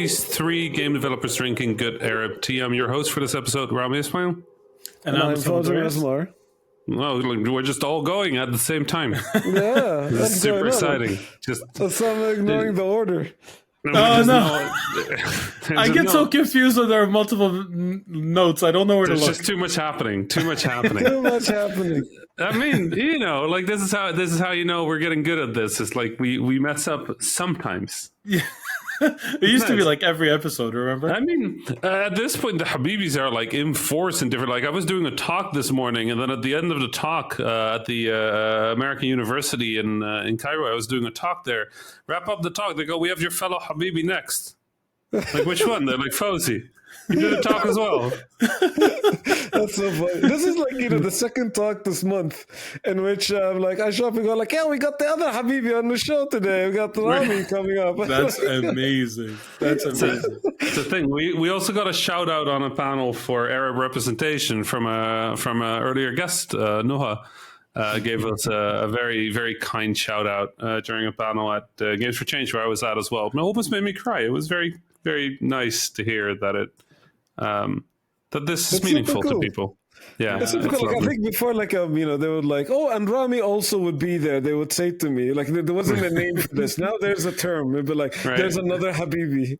Habibis, 3 game developers drinking good Arab tea. I'm your host for this episode, Rami Ismail. And I'm Fawzi Asmar. No, we're just all going at the same time. Yeah, This is super exciting. So I'm ignoring the order. No. I get so confused when there are multiple notes. I don't know where to look. There's just too much happening. Too much happening. I mean, like this is how you know we're getting good at this. It's like we mess up sometimes. Yeah. It used to be like every episode, remember? I mean, at this point, the Habibis are like in force and different. Like I was doing a talk this morning, and then at the end of the talk at the American University in Cairo, I was doing a talk there. Wrap up the talk. They go, "We have your fellow Habibi next." Like, which one? They're like, Fawzi. You did a talk as well. That's so funny. This is like, the second talk this month in which I show up and go like, yeah, we got the other Habibi on the show today. We got the Rami coming up. That's amazing. That's amazing. It's a thing. We also got a shout out on a panel for Arab representation from a earlier guest, Nuha. Gave us a very, very kind shout out during a panel at Games for Change where I was at as well. It almost made me cry. It was very, very nice to hear that that this is meaningful to people. Yeah, it's cool. Like, I think before, they would like, oh, and Rami also would be there. They would say to me, like, there wasn't a name for this. Now there's a term. It'd be like, there's another Habibi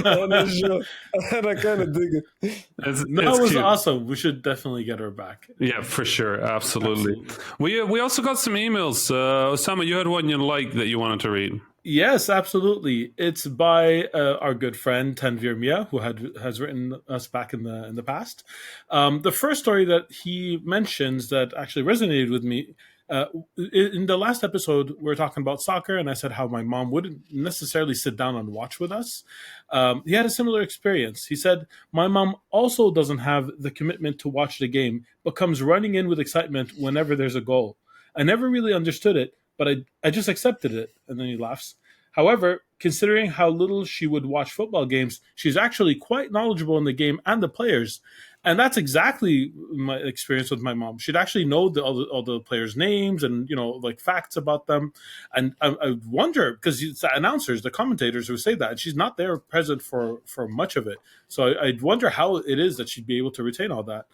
on the show, and I kind of dig it. That was awesome. We should definitely get her back. Yeah, for sure, absolutely. We also got some emails. Osama, you had one you liked that you wanted to read. Yes, absolutely. It's by our good friend Tanvir Mia, who has written us back in the past. The first story that he mentions that actually resonated with me, in the last episode, we were talking about soccer, and I said how my mom wouldn't necessarily sit down and watch with us. He had a similar experience. He said, my mom also doesn't have the commitment to watch the game, but comes running in with excitement whenever there's a goal. I never really understood it, but I just accepted it. And then he laughs. However, considering how little she would watch football games, she's actually quite knowledgeable in the game and the players. And that's exactly my experience with my mom. She'd actually know all the players' names and, like facts about them. And I wonder, because it's the announcers, the commentators who say that, and she's not there present for much of it. So I'd wonder how it is that she'd be able to retain all that.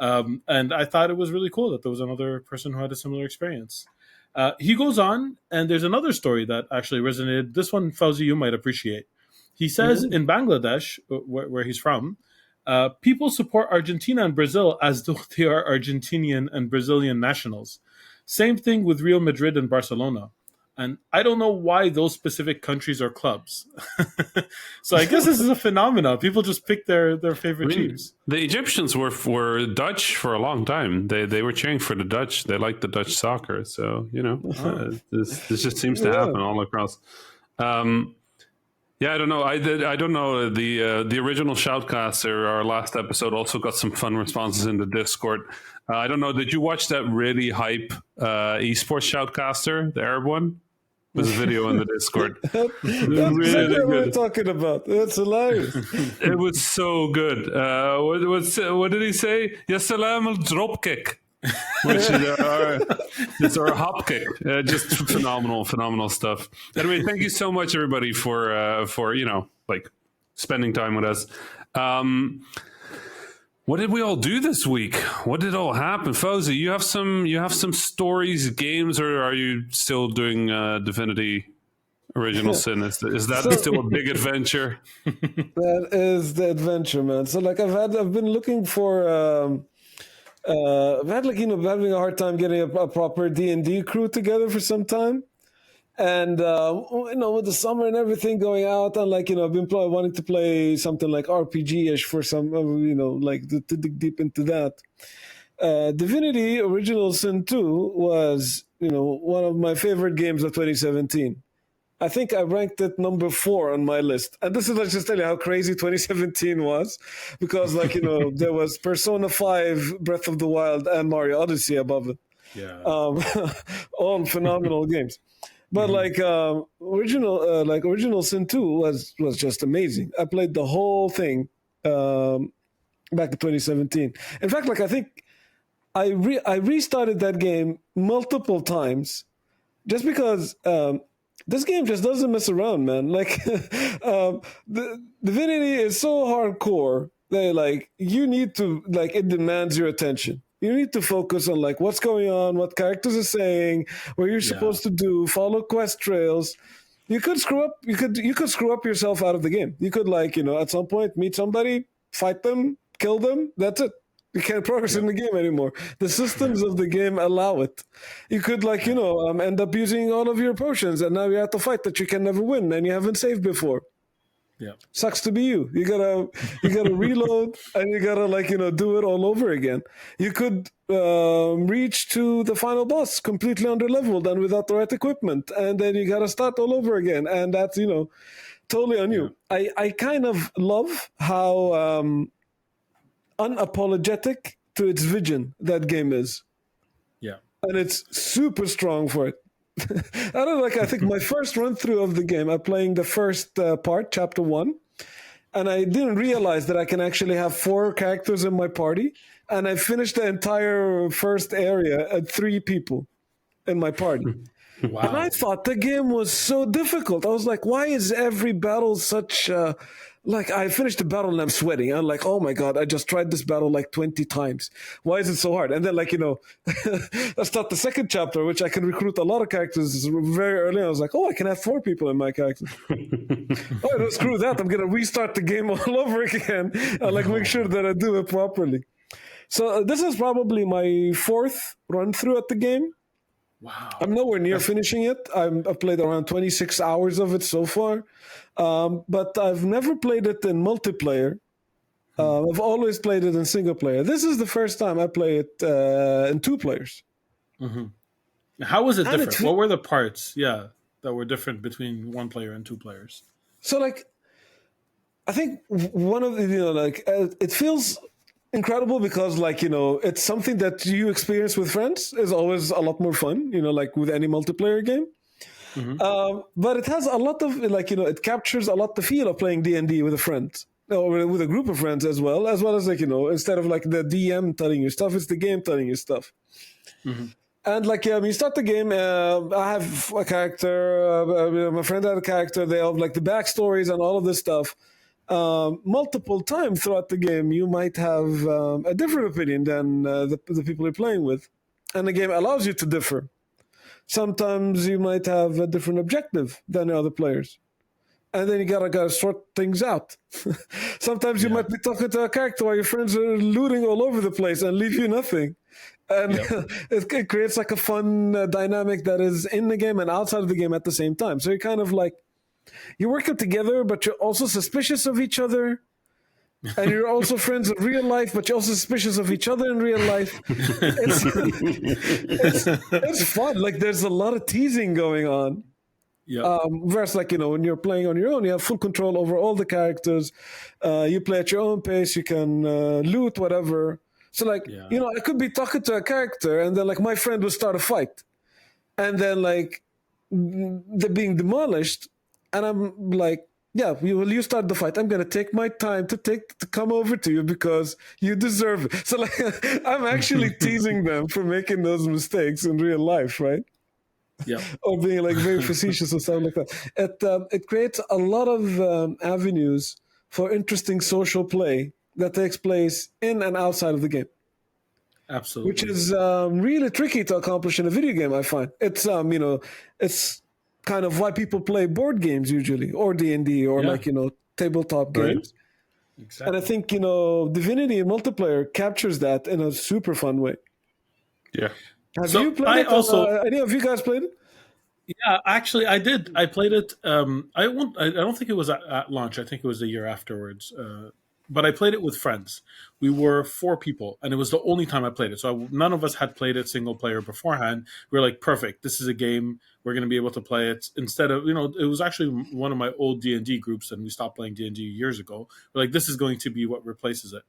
And I thought it was really cool that there was another person who had a similar experience. He goes on, and there's another story that actually resonated. This one, Fawzi, you might appreciate. He says in Bangladesh, where he's from, people support Argentina and Brazil as though they are Argentinian and Brazilian nationals. Same thing with Real Madrid and Barcelona. And I don't know why those specific countries are clubs. So I guess this is a phenomenon. People just pick their favorite teams. The Egyptians were Dutch for a long time. They were cheering for the Dutch. They liked the Dutch soccer. So, this just seems to happen all across. Yeah, I don't know. I don't know. The original Shoutcaster, our last episode, also got some fun responses in the Discord. I don't know. Did you watch that really hype esports Shoutcaster, the Arab one? There's a video in the Discord. That's really what we're talking about. That's hilarious. It was so good. What did he say? Ya salam al drop kick. Which is our hop kick. Just phenomenal stuff. Anyway, thank you so much, everybody, for spending time with us. What did we all do this week? What did all happen? Fawzi, you have some stories, games, or are you still doing Divinity Original Sin? Is that still a big adventure? That is the adventure, man. So I've been looking for I've had having a hard time getting a proper D&D crew together for some time. And, with the summer and everything going out, and I've been wanting to play something like RPG-ish for some, to dig deep into that. Divinity Original Sin 2 was, one of my favorite games of 2017. I think I ranked it number 4 on my list. And this is, let's just tell you how crazy 2017 was. Because, there was Persona 5, Breath of the Wild, and Mario Odyssey above it. Yeah. All phenomenal games. But Original Sin 2 was just amazing. I played the whole thing back in 2017. In fact, I think I restarted that game multiple times just because this game just doesn't mess around, man. Like, the Divinity is so hardcore that like you need to like it demands your attention. You need to focus on like what's going on, what characters are saying, what you're supposed to do, follow quest trails. You could screw up. You could screw up yourself out of the game. You could like at some point meet somebody, fight them, kill them. That's it. You can't progress in the game anymore. The systems of the game allow it. You could like end up using all of your potions, and now you have to fight that you can never win, and you haven't saved before. Yeah. Sucks to be you. You gotta reload, and you gotta do it all over again. You could reach to the final boss completely under leveled and without the right equipment, and then you gotta start all over again, and that's totally on you. I kind of love how unapologetic to its vision that game is. Yeah. And it's super strong for it. I think my first run through of the game, I'm playing the first part, chapter 1, and I didn't realize that I can actually have 4 characters in my party, and I finished the entire first area at 3 people in my party. Wow. And I thought the game was so difficult. I was like, why is every battle such I finished the battle and I'm sweating. I'm like, oh my God, I just tried this battle like 20 times. Why is it so hard? And then I start the second chapter, which I can recruit a lot of characters very early. I was like, oh, I can have 4 people in my character. Oh, no, screw that. I'm going to restart the game all over again. I make sure that I do it properly. So this is probably my 4th run through at the game. Wow. I'm nowhere near finishing it. I've played around 26 hours of it so far. But I've never played it in multiplayer. I've always played it in single player. This is the first time I play it in 2 players. Mm-hmm. How was it different? What were the parts, that were different between 1 player and 2 players? So, I think one of the, it feels incredible because it's something that you experience with friends is always a lot more fun, with any multiplayer game. Mm-hmm. But it has a lot of it captures a lot the feel of playing D&D with a friend or with a group of friends as well as instead of the DM telling you stuff, it's the game telling you stuff. Mm-hmm. And you start the game, I have a character, my friend had a character, they have the backstories and all of this stuff. Multiple times throughout the game, you might have a different opinion than the people you're playing with. And the game allows you to differ. Sometimes you might have a different objective than the other players. And then you gotta sort things out. Sometimes you might be talking to a character while your friends are looting all over the place and leave you nothing. And it creates a fun dynamic that is in the game and outside of the game at the same time. So you're kind of you're working together, but you're also suspicious of each other. And you're also friends in real life, but you're also suspicious of each other in real life. It's fun. There's a lot of teasing going on. Yeah. Whereas, when you're playing on your own, you have full control over all the characters. You play at your own pace. You can loot whatever. So, I could be talking to a character, and then my friend would start a fight, and then they're being demolished, and I'm like, yeah, you start the fight. I'm gonna take my time to come over to you because you deserve it. So I'm actually teasing them for making those mistakes in real life, right? Yeah. Or being very facetious or something like that. It creates a lot of avenues for interesting social play that takes place in and outside of the game. Absolutely. Which is really tricky to accomplish in a video game, I find. It's it's kind of why people play board games usually, or D&D, or tabletop games. Exactly. And I think Divinity multiplayer captures that in a super fun way. Yeah. Have you played it? Any of you guys played it? Yeah, actually, I did. I played it. I don't think it was at launch. I think it was a year afterwards. But I played it with friends. We were 4 people, and it was the only time I played it. So none of us had played it single player beforehand. We were like, perfect. This is a game. We're going to be able to play it. Instead of, it was actually one of my old D&D groups, and we stopped playing D&D years ago. We're like, this is going to be what replaces it.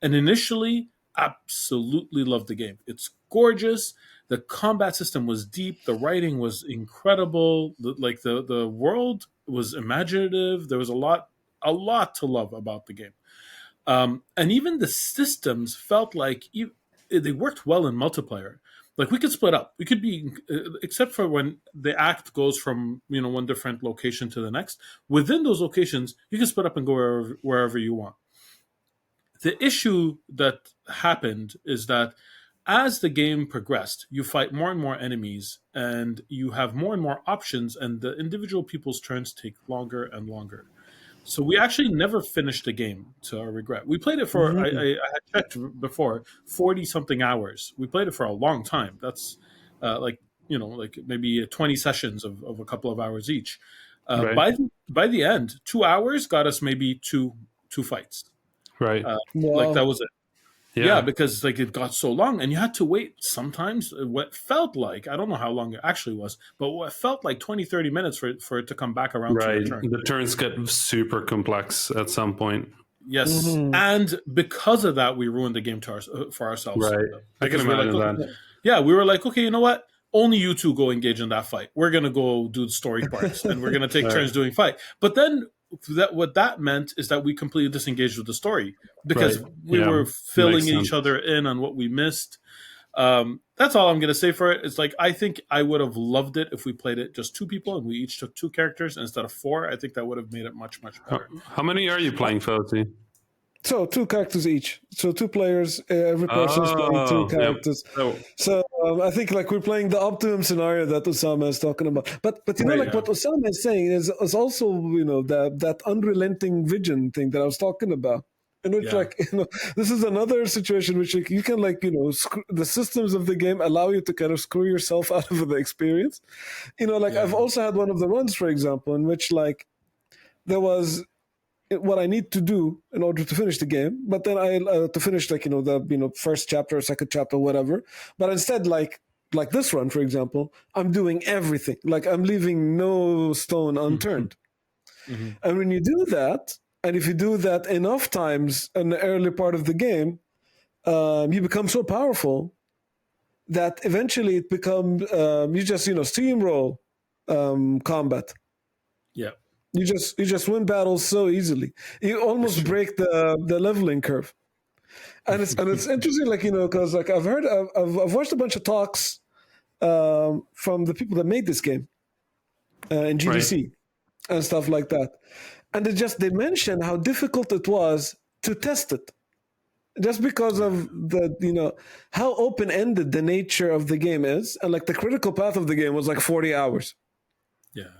And initially, absolutely loved the game. It's gorgeous. The combat system was deep. The writing was incredible. The world was imaginative. There was a lot to love about the game. And even the systems felt like they worked well in multiplayer. like we could split up. We could be, except for when the act goes from one different location to the next. Within those locations, you can split up and go wherever you want. The issue that happened is that as the game progressed, you fight more and more enemies, and you have more and more options, and the individual people's turns take longer and longer. So we actually never finished the game, to our regret. We played it for, I had checked before, 40-something hours. We played it for a long time. That's like maybe 20 sessions of a couple of hours each. Right. By the end, 2 hours got us maybe two fights. Right. Like that was it. Yeah. Yeah, because like it got so long, and you had to wait sometimes what felt like, I don't know how long it actually was, but what felt like 20-30 minutes for it to come back around to Right. your turn. The turns get super complex at some point. Yes, and because of that, we ruined the game for ourselves. Right. I can Because we're imagine like, that. yeah, we were like, okay, you know what? Only you two go engage in that fight. We're gonna go do the story parts, and we're gonna take turns doing fight. But then what that meant is that we completely disengaged with the story because Right. we Yeah. were filling Makes sense. each other in on what we missed. That's all I'm gonna say for it. It's like I think I would have loved it if we played it just two people and we each took two characters instead of four. I think that would have made it much better. How many are you playing, Felty? So 2 characters each. So 2 players. Every person's playing 2 yeah. characters. Oh, So I think like we're playing the optimum scenario that Osama is talking about. But you know, Right, like what Osama is saying is also that unrelenting vision thing that I was talking about. And it's like this is another situation which you can the systems of the game allow you to kind of screw yourself out of the experience. I've also had one of the runs, for example, in which like there was what I need to do in order to finish the game, but then I to finish the first chapter or second chapter, whatever. But instead, like this run, for example, I'm doing everything. Like I'm leaving no stone unturned. And when you do that, and if you do that enough times in the early part of the game, you become so powerful that eventually it becomes you just steamroll combat. Yeah. You just win battles so easily. You almost break the leveling curve, and it's interesting, because like I've watched a bunch of talks from the people that made this game in GDC and stuff like that, and they mention how difficult it was to test it, just because of the how open ended the nature of the game is, and like the critical path of the game was like 40 hours. Yeah.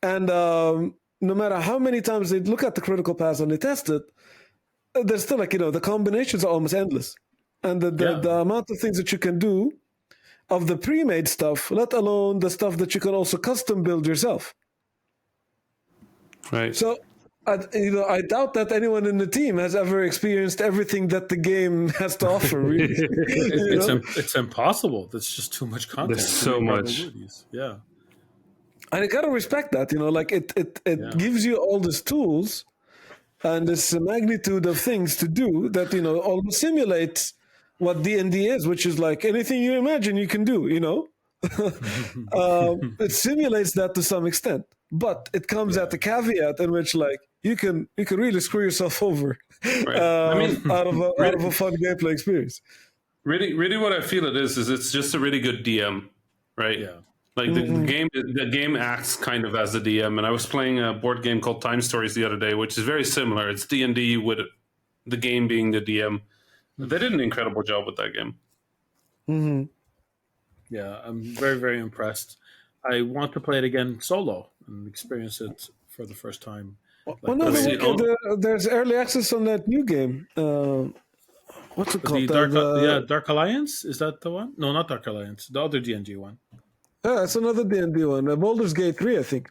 And no matter how many times they look at the critical paths and they test it, there's still the combinations are almost endless. And the amount of things that you can do of the pre-made stuff, let alone the stuff that you can also custom build yourself. right. So, I doubt that anyone in the team has ever experienced everything that the game has to offer, really. It's impossible. There's just too much content. There's so much. Yeah. And I gotta respect that, like it gives you all these tools and this magnitude of things to do that, almost simulates what D&D is, which is like anything you imagine you can do, It simulates that to some extent, but it comes at the caveat in which like you can really screw yourself over out of a fun gameplay experience. Really what I feel it is it's just a really good DM, right? Yeah. Like the game acts kind of as a DM, and I was playing a board game called Time Stories the other day, which is very similar. It's D&D with the game being the DM. They did an incredible job with that game. Mm-hmm. Yeah, I'm very, very impressed. I want to play it again solo and experience it for the first time. There's early access on that new game. What's it called? Dark Alliance? Is that the one? No, not Dark Alliance. The other D&D one. Yeah, it's another D&D one. Baldur's Gate 3, I think.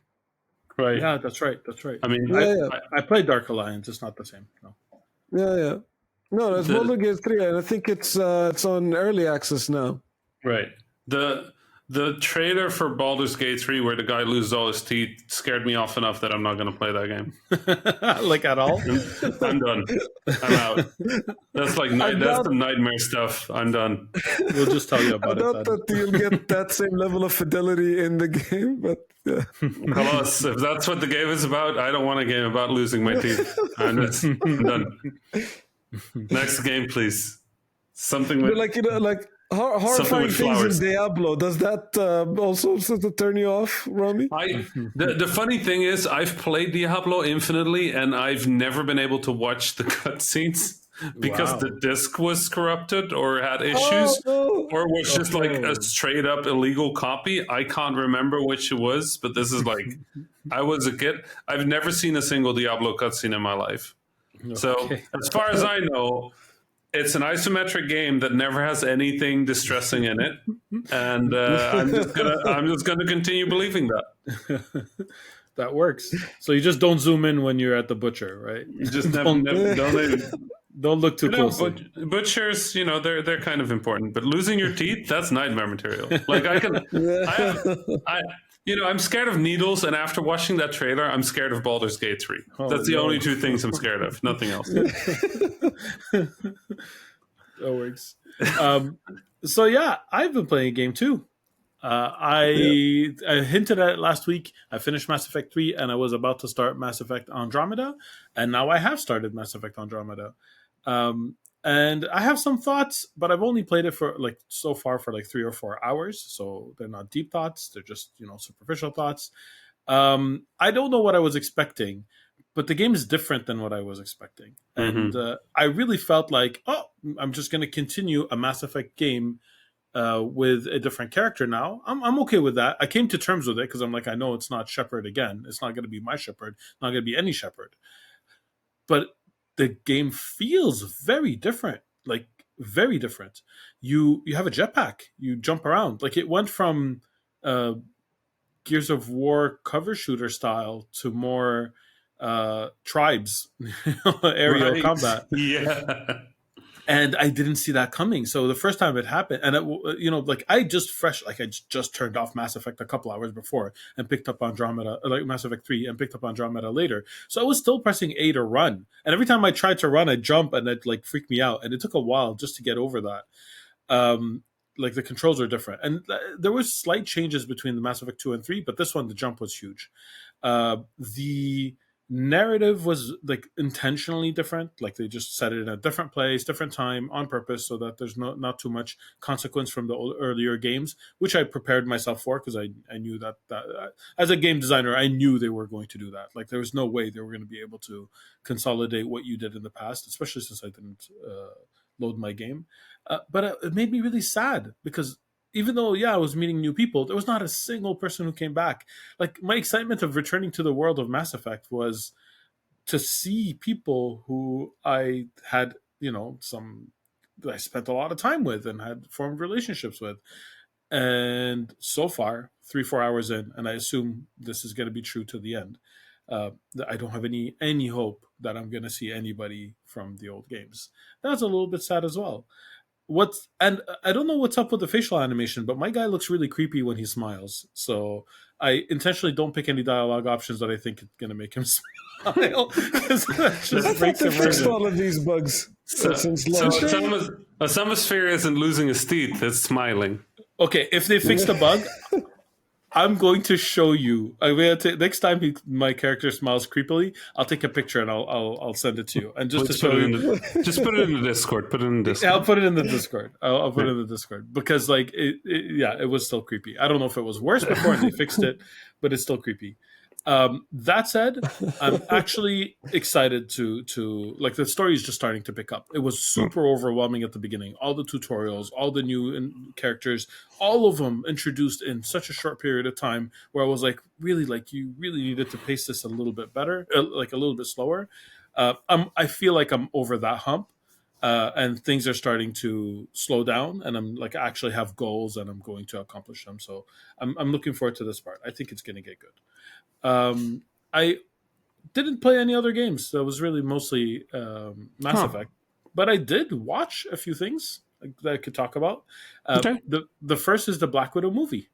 Right. Yeah, that's right. I mean, I played Dark Alliance. It's not the same. No. Yeah. No, that's Baldur's Gate 3, and I think it's on early access now. Right. The trailer for Baldur's Gate 3, where the guy loses all his teeth, scared me off enough that I'm not going to play that game. Like at all? I'm done. I'm out. That's like that's some nightmare stuff. I'm done. We'll just tell you about I doubt that you'll get that same level of fidelity in the game, but yeah. Halas, if that's what the game is about, I don't want a game about losing my teeth. I'm done. Next game, please. Something with But like Horrifying with things flowers. in Diablo. Does that also sort of turn you off, Rami? The funny thing is, I've played Diablo infinitely, and I've never been able to watch the cutscenes because Wow. the disc was corrupted or had issues, Oh, or was just like a Oh. straight up illegal copy. I can't remember which it was, but this is like I was a kid. I've never seen a single Diablo cutscene in my life. So Okay. as far as I know, it's an isometric game that never has anything distressing in it, and I'm just gonna continue believing that. That works. So you just don't zoom in when you're at the butcher, right? You just don't, don't look too closely. butchers, they're kind of important, but losing your teeth, that's nightmare material. Like I'm scared of needles, and after watching that trailer, I'm scared of Baldur's Gate 3. That's the only two things I'm scared of, nothing else. That works. So yeah, I've been playing a game too. I hinted at it last week. I finished Mass Effect 3 and I was about to start Mass Effect Andromeda. And now I have started Mass Effect Andromeda. And I have some thoughts, but I've only played it for so far for 3 or 4 hours. So they're not deep thoughts. They're just, superficial thoughts. I don't know what I was expecting, but the game is different than what I was expecting. And I really felt like, I'm just going to continue a Mass Effect game with a different character now. I'm okay with that. I came to terms with it because I'm like, I know it's not Shepard again. It's not going to be my Shepard. Not going to be any Shepard. But the game feels very different. Like very different. You have a jetpack. You jump around. Like it went from Gears of War cover shooter style to more tribes aerial combat. Yeah. And I didn't see that coming. So the first time it happened, and I just turned off Mass Effect a couple hours before and picked up Andromeda, like Mass Effect 3, and picked up Andromeda later. So I was still pressing A to run, and every time I tried to run, I'd jump, and it freaked me out, and it took a while just to get over that. The controls are different, and there was slight changes between the Mass Effect 2 and 3, but this one the jump was huge. The narrative was intentionally different. They just set it in a different place, different time on purpose, so that there's not too much consequence from the earlier games, which I prepared myself for because I knew that as a game designer, I knew they were going to do that. There was no way they were going to be able to consolidate what you did in the past, especially since I didn't load my game. But it made me really sad because even though, I was meeting new people, there was not a single person who came back. My excitement of returning to the world of Mass Effect was to see people who I had, that I spent a lot of time with and had formed relationships with. And so far, 3-4 hours in, and I assume this is going to be true to the end, I don't have any hope that I'm going to see anybody from the old games. That's a little bit sad as well. And I don't know what's up with the facial animation, but my guy looks really creepy when he smiles. So I intentionally don't pick any dialogue options that I think is going to make him smile. I thought they fixed all of these bugs since launch. Samasphere isn't losing his teeth; it's smiling. Okay, if they fix the bug, I'm going to show you. Next time my character smiles creepily, I'll take a picture and I'll send it to you. And just to show you, just put it in the Discord. Put it in the Discord. I'll put it in the Discord. I'll put it in the Discord because it was still creepy. I don't know if it was worse before and they fixed it, but it's still creepy. That said, I'm actually excited to the story is just starting to pick up. It was super overwhelming at the beginning. All the tutorials, all the new characters, all of them introduced in such a short period of time where I was you really needed to pace this a little bit better, a little bit slower. I feel like I'm over that hump. And things are starting to slow down, and I'm actually have goals, and I'm going to accomplish them. So I'm looking forward to this part. I think it's going to get good. I didn't play any other games. So it was really mostly Mass Effect, but I did watch a few things that I could talk about. Okay. The first is the Black Widow movie.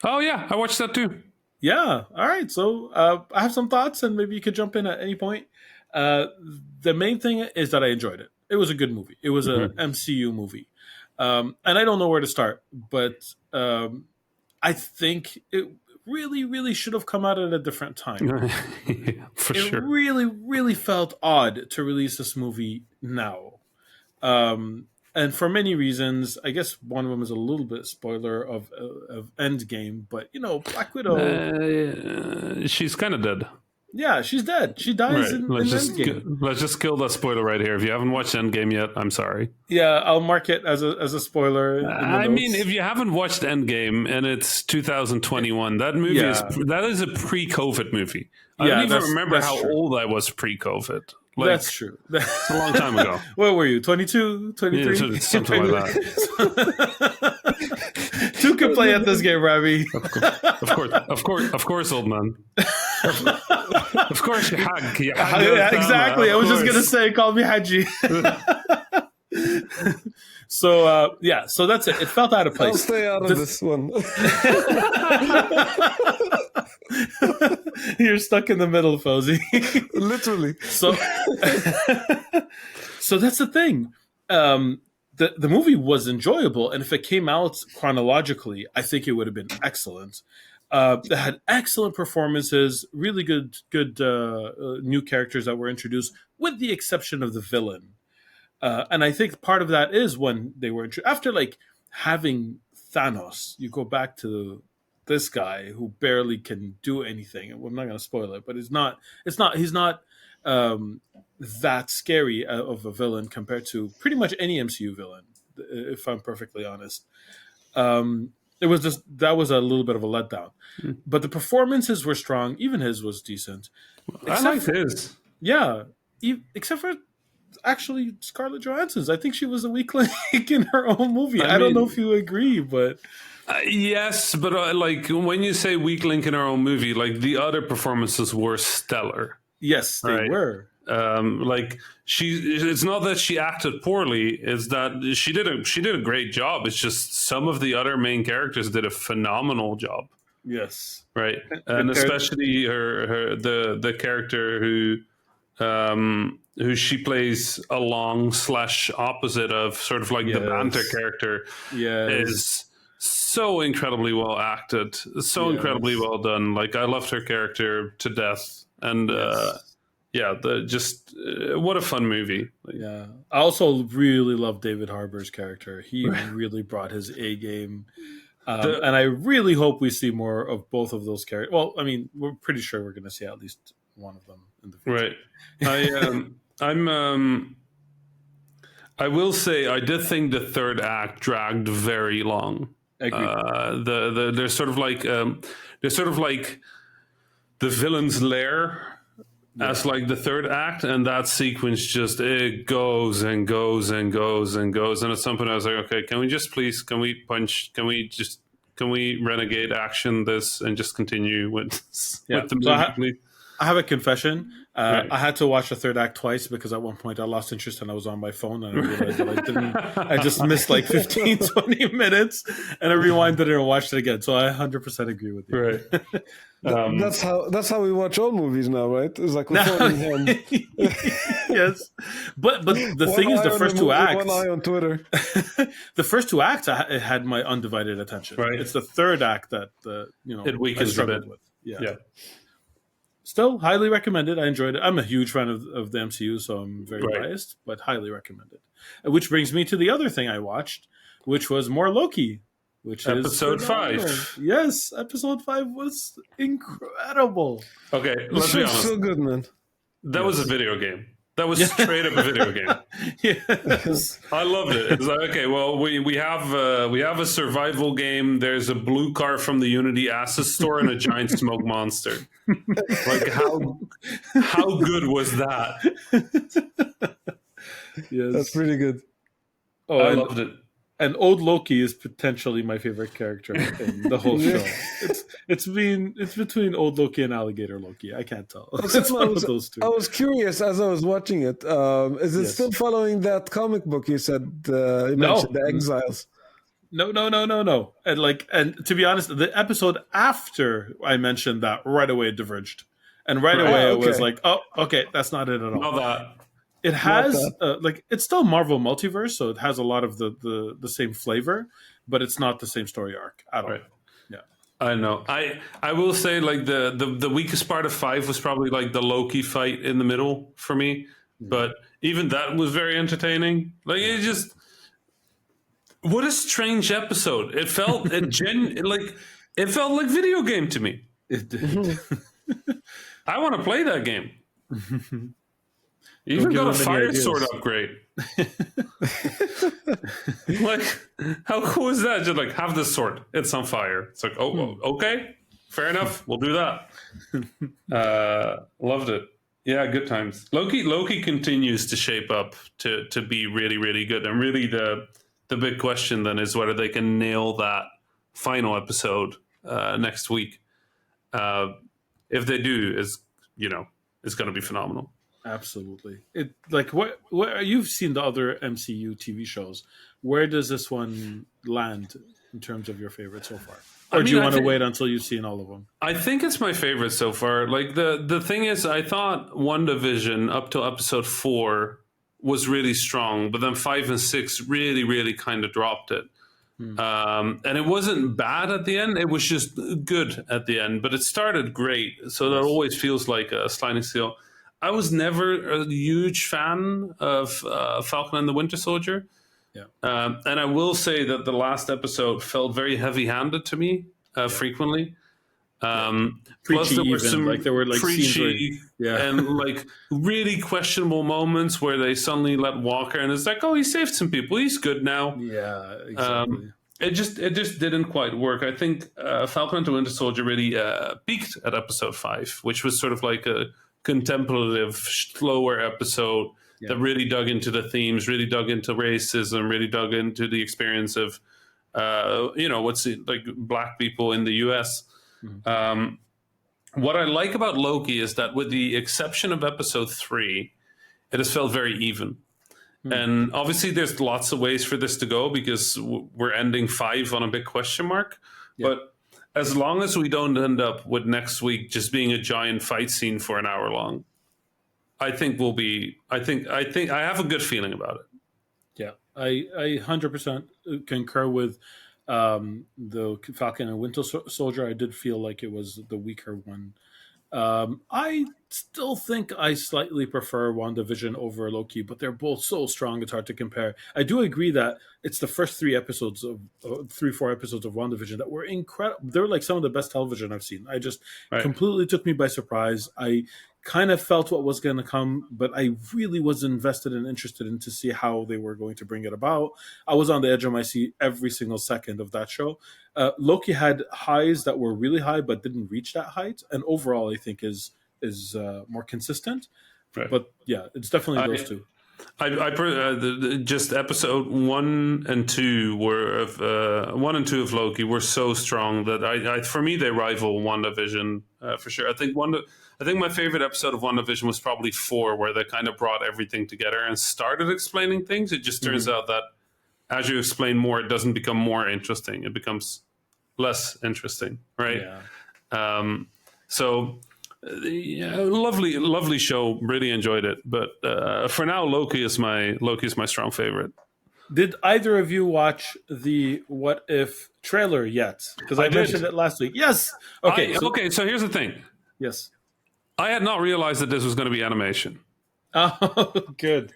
Oh yeah, I watched that too. Yeah. All right. So I have some thoughts, and maybe you could jump in at any point. The main thing is that I enjoyed it. It was a good movie. It was a MCU movie. And I don't know where to start, but I think it really, really should have come out at a different time. For it sure. really, really felt odd to release this movie now. and for many reasons. I guess one of them is a little bit spoiler of Endgame, but Black Widow. She's kind of dead. Yeah, she's dead. She dies Right. in Endgame. Let's just kill that spoiler right here. If you haven't watched Endgame yet, I'm sorry. Yeah, I'll mark it as a spoiler. In the I notes. mean, if you haven't watched Endgame and it's 2021, that movie is a pre-COVID movie. I don't even remember how old I was pre-COVID. That's true. It's a long time ago. What were you, 22, 23? Yeah, something like that. Two can play at this game, Robbie. Of course, old man. Of course, you hag. Yeah, exactly. I was just gonna say, call me Haji. So so that's it. It felt out of place. I'll stay out of this one. You're stuck in the middle, Fauzi. Literally. So that's the thing. The movie was enjoyable, and if it came out chronologically, I think it would have been excellent. They had excellent performances, really good new characters that were introduced, with the exception of the villain. And I think part of that is when they were after having Thanos, you go back to this guy who barely can do anything. I'm not going to spoil it, but he's not that scary of a villain compared to pretty much any MCU villain, if I'm perfectly honest. It was that was a little bit of a letdown, but the performances were strong. Even his was decent. I liked his. Yeah, except for actually Scarlett Johansson's. I think she was a weak link in her own movie. I don't know if you agree, but yes, but when you say weak link in her own movie, the other performances were stellar. Yes, they were. It's not that she acted poorly; it's that she did a great job. It's just some of the other main characters did a phenomenal job. Yes, right, and especially the character who she plays along / opposite of, sort of the banter character, is so incredibly well acted, so incredibly well done. I loved her character to death, and what a fun movie. I also really love David Harbour's character. He really brought his A game. And I really hope we see more of both of those characters. Well, I mean, we're pretty sure we're going to see at least one of them in the future. Right. I will say I did think the third act dragged very long. Agreed. There's sort of the villain's lair as the third act, and that sequence just it goes and goes and goes and goes, and at some point I was like, okay, can we renegade action this and just continue with the movie? I have a confession. I had to watch the third act twice because at one point I lost interest and I was on my phone and I realized that I just missed 15, 20 minutes, and I rewinded it and watched it again. So I 100% agree with you. Right. That's how we watch all movies now, right? It's like we're holding hand. Yes, but the thing is, the first two acts. One eye on Twitter. The first two acts, it had my undivided attention. Right. It's the third act that it weakens a bit. With. Yeah. Still, highly recommended. I enjoyed it. I'm a huge fan of the MCU, so I'm very biased, but highly recommended. Which brings me to the other thing I watched, which was more Loki, which is episode 5. Yes, episode 5 was incredible. Okay, let's be honest. So good, man. That was a video game. That was straight up a video game. Yes, I loved it. It's like, okay, well, we have a survival game. There's a blue car from the Unity Asset Store and a giant smoke monster. How good was that? Yes, that's pretty good. Oh, I loved it. And old Loki is potentially my favorite character in the whole show. It's between old Loki and alligator Loki. I can't tell. It's one of those two. I was curious as I was watching it. Is it still following that comic book you said you mentioned, The Exiles? No. And to be honest, the episode after I mentioned that, right away it diverged, and away it was like, oh, okay, that's not it at all. Not that. It has it's still Marvel Multiverse, so it has a lot of the same flavor, but it's not the same story arc at all. Right. Yeah, I know. I will say the weakest part of 5 was probably the Loki fight in the middle for me, but even that was very entertaining. What a strange episode! It felt it felt like video game to me. It did. I want to play that game. You even got a fire sword upgrade. Like, how cool is that? Just like, have this sword. It's on fire. It's like, oh, okay, fair enough. We'll do that. Loved it. Yeah, good times. Loki continues to shape up to be really, really good. And really the big question then is whether they can nail that final episode next week. If they do, it's going to be phenomenal. Absolutely. It like what you've seen the other MCU TV shows. Where does this one land in terms of your favorite so far? Or do you want to wait until you've seen all of them? I think it's my favorite so far. Like the thing is, I thought WandaVision up to episode 4 was really strong, but then 5 and 6 really, really kind of dropped it. And it wasn't bad at the end. It was just good at the end, but it started great. So that always feels like a sliding scale. I was never a huge fan of Falcon and the Winter Soldier. Yeah. And I will say that the last episode felt very heavy-handed to me frequently. Plus there were some preachy and like really questionable moments where they suddenly let Walker, and it's like, oh, he saved some people. He's good now. Yeah, exactly. It just didn't quite work. I think Falcon and the Winter Soldier really peaked at episode 5, which was sort of like a contemplative, slower episode that really dug into the themes, really dug into racism, really dug into the experience of, what's it, like black people in the U.S. What I like about Loki is that with the exception of episode 3, it has felt very even. And obviously there's lots of ways for this to go because we're ending 5 on a big question mark. But as long as we don't end up with next week just being a giant fight scene for an hour long, I think we'll be. I think I have a good feeling about it. Yeah, I 100% concur with the Falcon and Winter Soldier. I did feel like it was the weaker one. I still think I slightly prefer WandaVision over Loki, but they're both so strong it's hard to compare. I do agree that it's the first 4 episodes of WandaVision that were incredible. They're like some of the best television I've seen. I just completely took me by surprise. I kind of felt what was going to come, but I really was invested and interested in to see how they were going to bring it about. I was on the edge of my seat every single second of that show. Loki had highs that were really high, but didn't reach that height. And overall, I think is more consistent. Right. But yeah, it's definitely those two. Just episode 1 and 2 of Loki were so strong that for me they rival WandaVision for sure. I think my favorite episode of WandaVision was probably 4, where they kind of brought everything together and started explaining things. It just turns out that as you explain more, it doesn't become more interesting; it becomes less interesting, right? Yeah. Lovely show. Really enjoyed it. But for now, Loki is my strong favorite. Did either of you watch the What If trailer yet? Because I mentioned it last week. Yes. Okay. So here's the thing. Yes. I had not realized that this was going to be animation. Oh, good.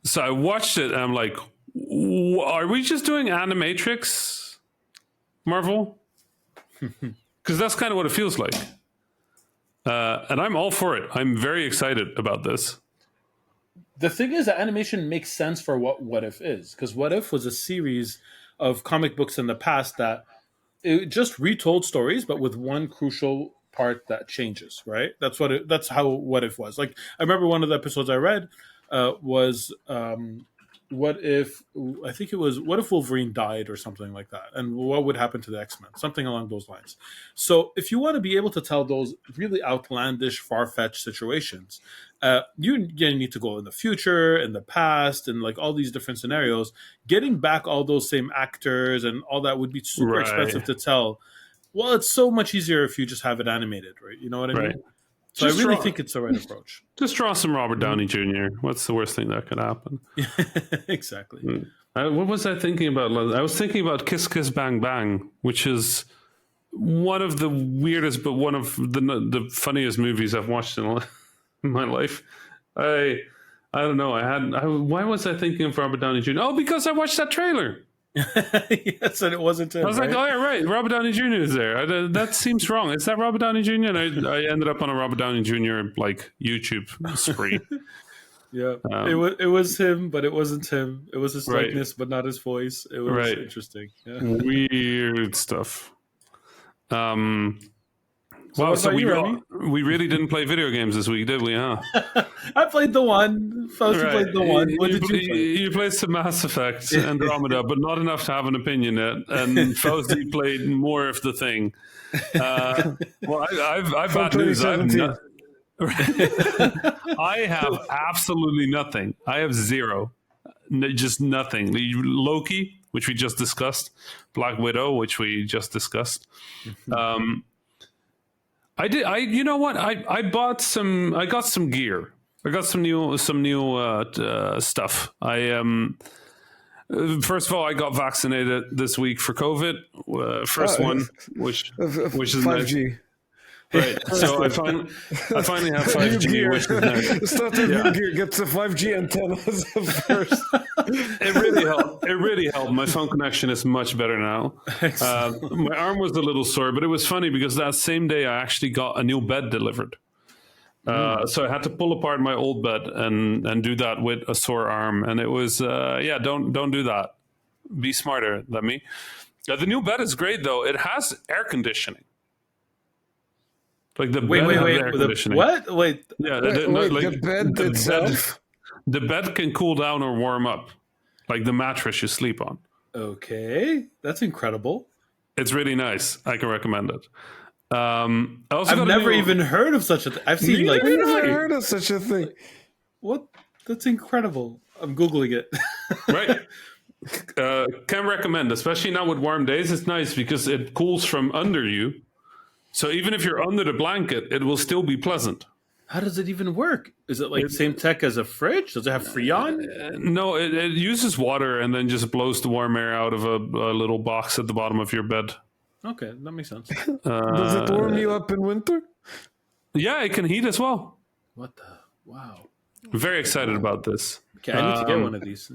So I watched it and I'm like, are we just doing Animatrix, Marvel? Because that's kind of what it feels like. And I'm all for it. I'm very excited about this. The thing is that animation makes sense for what If is. Because What If was a series of comic books in the past that it just retold stories, but with one crucial part that changes, right? That's how What If was. Like, I remember one of the episodes I read was what if Wolverine died or something like that, and what would happen to the X-Men, something along those lines. So if you want to be able to tell those really outlandish, far-fetched situations, you need to go in the future, in the past, and like all these different scenarios. Getting back all those same actors and all that would be super expensive to tell. Well, it's so much easier if you just have it animated, right? You know what I mean? So I really think it's the right approach. Just draw some Robert Downey Jr. What's the worst thing that could happen? Exactly. What was I thinking about? I was thinking about Kiss Kiss Bang Bang, which is one of the weirdest, but one of the funniest movies I've watched in my life. I don't know. Why was I thinking of Robert Downey Jr.? Oh, because I watched that trailer. Yes, and it wasn't him. I was like, oh, yeah, right. Robert Downey Jr. is there. That seems wrong. Is that Robert Downey Jr.? And I ended up on a Robert Downey Jr. like YouTube spree. Yeah, it was him, but it wasn't him. It was his Right. likeness, but not his voice. It was Right. interesting. Yeah. Weird stuff. So Wow, what so about you, Remy? we really didn't play video games this week, did we? Huh? I played the one. Fauci played the one. What did you play? You played some Mass Effect Andromeda, but not enough to have an opinion yet. And Fauci played more of the thing. Well, I've From bad news. 2017. I have absolutely nothing. I have zero. Just nothing. Loki, which we just discussed. Black Widow, which we just discussed. You know what? I got some gear. I got some new stuff. First of all, I got vaccinated this week for COVID. First one, which is 5G. nice. Right. So I finally have 5G, which is nice. Start with new gear. Get the 5G antennas first. It really helped. It really helped. My phone connection is much better now. My arm was a little sore, but it was funny because that same day I actually got a new bed delivered. So I had to pull apart my old bed and do that with a sore arm, and it was don't do that. Be smarter than me. The new bed is great though. It has air conditioning. Like the Wait. air conditioning. What? Wait. Wait, Yeah, the bed itself? The bed can cool down or warm up, like the mattress you sleep on. Okay, that's incredible. It's really nice. I can recommend it. I've never even heard of such a thing. I've seen I've never heard of such a thing. What? That's incredible. I'm Googling it. Right. Can recommend, especially now with warm days. It's nice because it cools from under you. So even if you're under the blanket, it will still be pleasant. How does it even work? Is it like the same tech as a fridge? Does it have Freon? No, it uses water and then just blows the warm air out of a little box at the bottom of your bed. Okay, that makes sense. Does it warm you up in winter? Yeah, it can heat as well. What the? Wow. I'm very excited about this. Okay, I need to get one of these.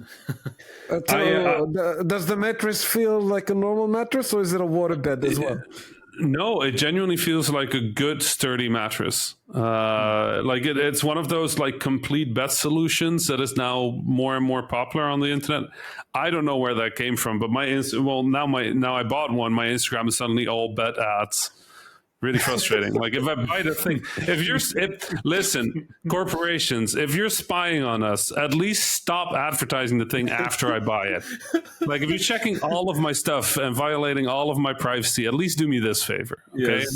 Does the mattress feel like a normal mattress, or is it a water bed as well? No, it genuinely feels like a good, sturdy mattress. Like it's one of those like complete bed solutions that is now more and more popular on the internet. I don't know where that came from, but now I bought one. My Instagram is suddenly all bed ads. Really frustrating. Like if I buy the thing, listen, corporations, if you're spying on us, at least stop advertising the thing after I buy it. Like if you're checking all of my stuff and violating all of my privacy, at least do me this favor. Okay, Yes.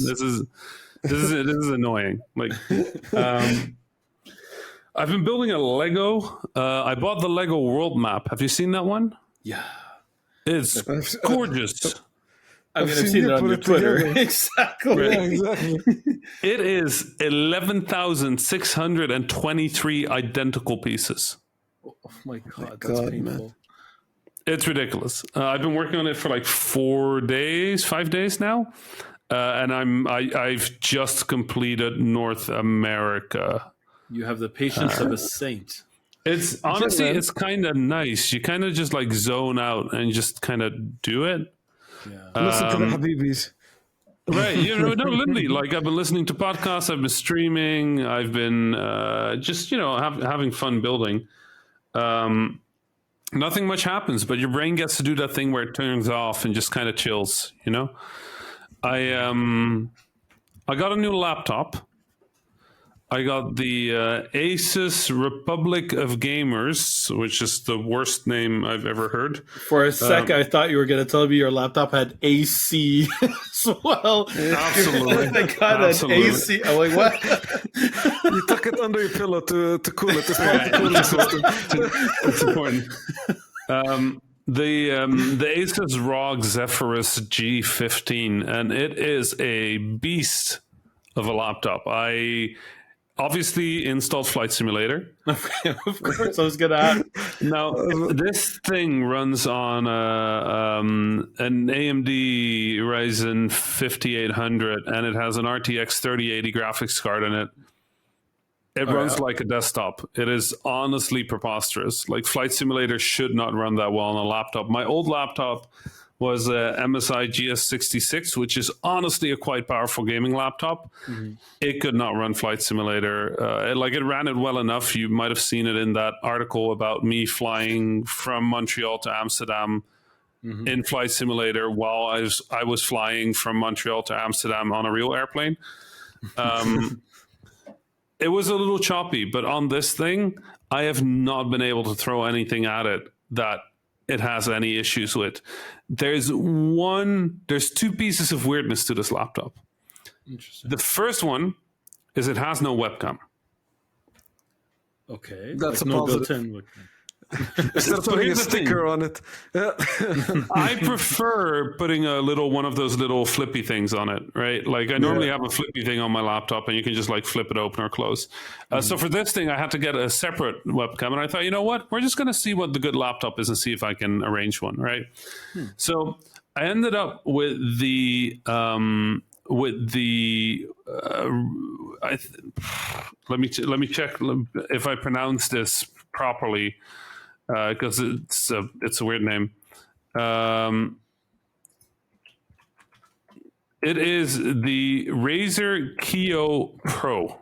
This is annoying. Like, I've been building a Lego. I bought the Lego world map. Have you seen that one? Yeah. It's gorgeous. I've seen it on your Twitter. Exactly. Yeah, exactly. It is 11,623 identical pieces. Oh my god, that's God, painful. man. It's ridiculous. I've been working on it for like 5 days now, and I've just completed North America. You have the patience of a saint. It's honestly, man. it's kind of nice. You kind of just like zone out and just kind of do it. Yeah. Listen to the Habibis. Right. Literally, like I've been listening to podcasts, I've been streaming, I've been just, having fun building. Nothing much happens, but your brain gets to do that thing where it turns off and just kind of chills, I got a new laptop. I got the Asus Republic of Gamers, which is the worst name I've ever heard. For a sec, I thought you were going to tell me your laptop had AC as well. Absolutely. I got Absolutely. an AC. I'm like, what? You tuck it under your pillow to cool it. It's part of the cooling system. It's important. The Asus ROG Zephyrus G15, and it is a beast of a laptop. I obviously installed Flight Simulator. Of course, I was going to ask. Now, this thing runs on an AMD Ryzen 5800, and it has an RTX 3080 graphics card in it. It runs like a desktop. It is honestly preposterous. Like Flight Simulator should not run that well on a laptop. My old laptop was a MSI GS66, which is honestly a quite powerful gaming laptop. Mm-hmm. It could not run Flight Simulator. It ran it well enough. You might have seen it in that article about me flying from Montreal to Amsterdam in Flight Simulator while I was flying from Montreal to Amsterdam on a real airplane. It was a little choppy, but on this thing, I have not been able to throw anything at it that it has any issues with. There's two pieces of weirdness to this laptop. Interesting. The first one is it has no webcam. Okay. That's like a no positive. built-in webcam. Instead of putting a sticker on it. I prefer putting one of those little flippy things on it, right? Like I normally have a flippy thing on my laptop and you can just like flip it open or close. So for this thing, I had to get a separate webcam. And I thought, you know what? We're just going to see what the good laptop is and see if I can arrange one, right? So I ended up with let me check if I pronounce this properly. Because it's a weird name. It is the Razer Kio Pro,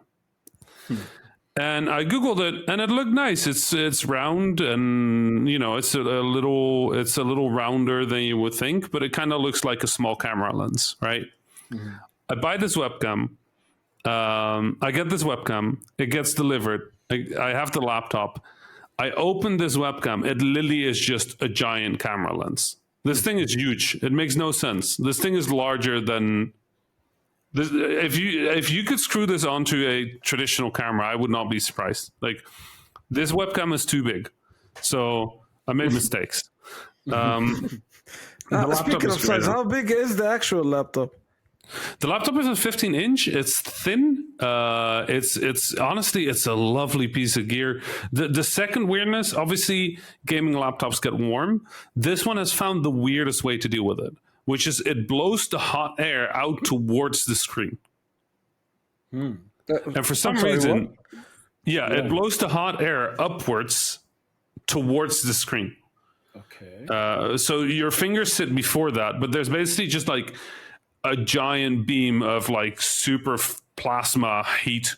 and I googled it, and it looked nice. It's round, and it's a little rounder than you would think, but it kind of looks like a small camera lens, right? Mm-hmm. I buy this webcam. I get this webcam. It gets delivered. I have the laptop. I open this webcam. It literally is just a giant camera lens. This thing is huge. It makes no sense. This thing is larger than this. If you could screw this onto a traditional camera, I would not be surprised. Like this webcam is too big, so I made mistakes. Speaking of size, how big is the actual laptop? The laptop is a 15-inch. It's thin. It's honestly, it's a lovely piece of gear. The second weirdness, obviously, gaming laptops get warm. This one has found the weirdest way to deal with it, which is it blows the hot air out towards the screen. And for some reason, it blows the hot air upwards towards the screen. Okay. So your fingers sit before that, but there's basically just like a giant beam of like super plasma heat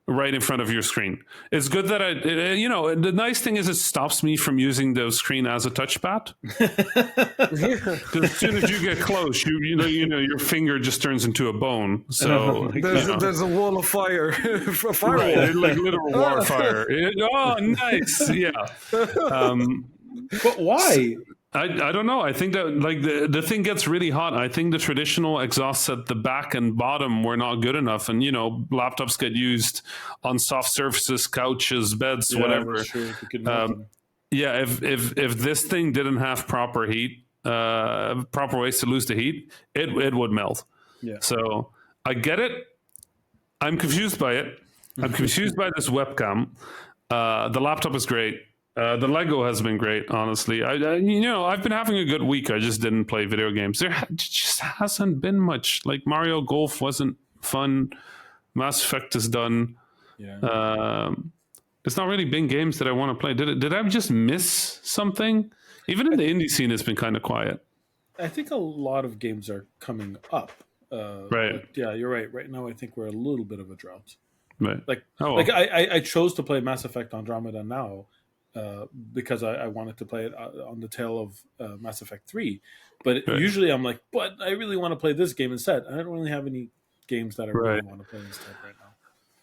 right in front of your screen. It's good that the nice thing is it stops me from using the screen as a touchpad. Because as soon as you get close, your finger just turns into a bone. So there's a wall of fire, fire right, like literal war fire. Oh, nice, yeah. But why? I don't know. I think that like the thing gets really hot. I think the traditional exhausts at the back and bottom were not good enough. And, laptops get used on soft surfaces, couches, beds, whatever. Sure. If this thing didn't have proper heat, proper ways to lose the heat, it would melt. Yeah. So I get it. I'm confused by it. I'm confused by this webcam. The laptop is great. The Lego has been great, honestly. I've been having a good week. I just didn't play video games. There just hasn't been much. Like Mario Golf wasn't fun. Mass Effect is done. Yeah. It's not really been games that I want to play. Did I just miss something? Even in the indie scene, it's been kind of quiet. I think a lot of games are coming up. Right. Yeah, you're right. Right now, I think we're a little bit of a drought. Right. I chose to play Mass Effect Andromeda now. Because I wanted to play it on the tail of Mass Effect 3. But usually I'm like, but I really want to play this game instead. I don't really have any games that I really want to play instead right now.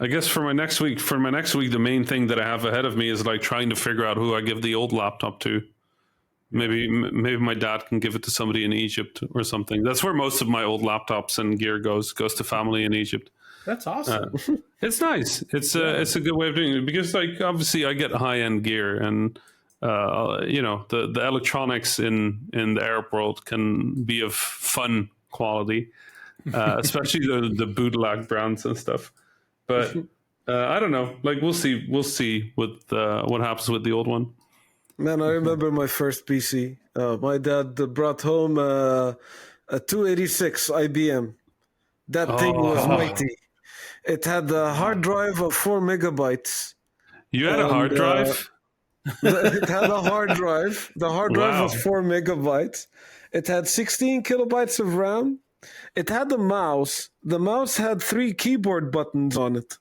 I guess for my next week, the main thing that I have ahead of me is like trying to figure out who I give the old laptop to. Maybe my dad can give it to somebody in Egypt or something. That's where most of my old laptops and gear goes to family in Egypt. That's awesome. It's nice. It's a good way of doing it because, like, obviously, I get high end gear, and the electronics in the Arab world can be of fun quality, especially the bootleg brands and stuff. But I don't know. Like, we'll see. We'll see what happens with the old one. Man, I remember my first PC. My dad brought home a 286 IBM. That thing was mighty. It had a hard drive of 4 megabytes. You had a And, hard drive? It had a hard drive. The hard drive Wow. was 4 megabytes. It had 16 kilobytes of RAM. It had a mouse. The mouse had 3 keyboard buttons on it.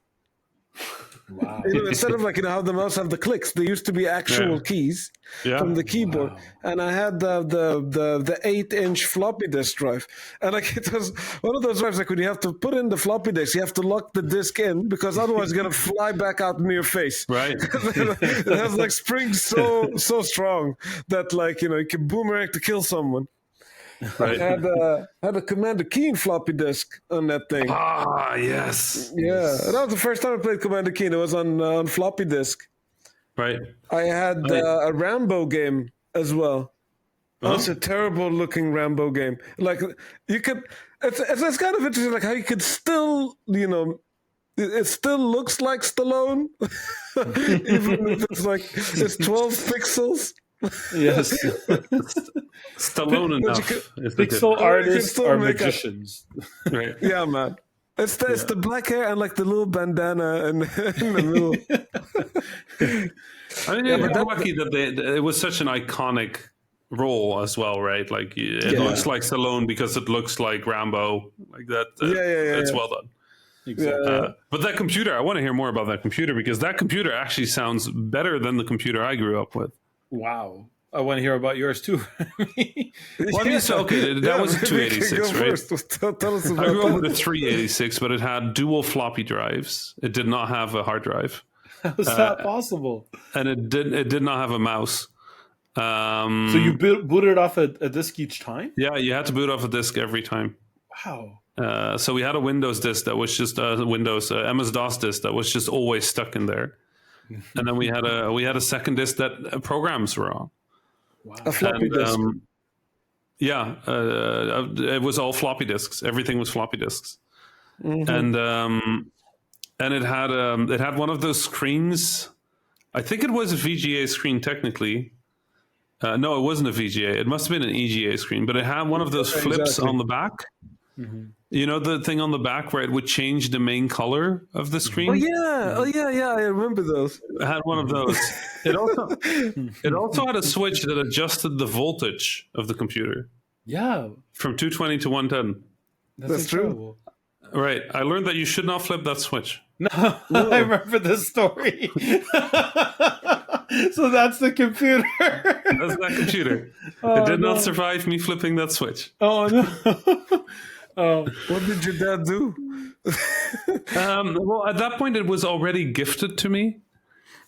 Wow. Instead of how the mouse have the clicks, there used to be actual Yeah. keys Yeah. from the keyboard. Wow. And I had the 8-inch floppy disk drive, and it was one of those drives when you have to put in the floppy disk, you have to lock the disk in because otherwise it's gonna fly back out in your face. Right. It has springs so strong that you can boomerang to kill someone. Right. I had a Commander Keen floppy disk on that thing. Ah, yes. Yeah, that was the first time I played Commander Keen. It was on floppy disk. Right. I had a Rambo game as well. That's a terrible looking Rambo game. You could, it's kind of interesting, how you could still, it still looks like Stallone, even if it's 12 pixels. Yes. Stallone enough. Pixel artists still are make magicians. Right. Yeah, man. It's the black hair and the little bandana in the middle. I mean, we're lucky that it was such an iconic role as well, right? It looks like Stallone because it looks like Rambo, like that. It's well done. Exactly. But that computer, I want to hear more about that computer because that computer actually sounds better than the computer I grew up with. Wow. I want to hear about yours too. Well, I mean, that was a 286, right? Tell us I about grew up that. with a 386, but it had dual floppy drives. It did not have a hard drive, How is that possible? and it did not have a mouse. So you booted off a disk each time? Yeah, you had to boot off a disk every time. Wow. So we had a Windows disk that was just MS-DOS disk that was just always stuck in there, and then we had a second disk that programs were on. Wow. A floppy disk. It was all floppy disks. Everything was floppy disks, and it had one of those screens. I think it was a VGA screen technically. No, it wasn't a VGA. It must have been an EGA screen, but it had one of those flips on the back. Mm-hmm. You know, the thing on the back where it would change the main color of the screen? Oh yeah, I remember those. It had one of those. It also had a switch that adjusted the voltage of the computer Yeah. from 220 to 110. That's true. Right. I learned that you should not flip that switch. No, I remember this story. So that's the computer. That's that computer. It did not survive me flipping that switch. Oh, no. Oh. What did your dad do? Well, at that point, it was already gifted to me.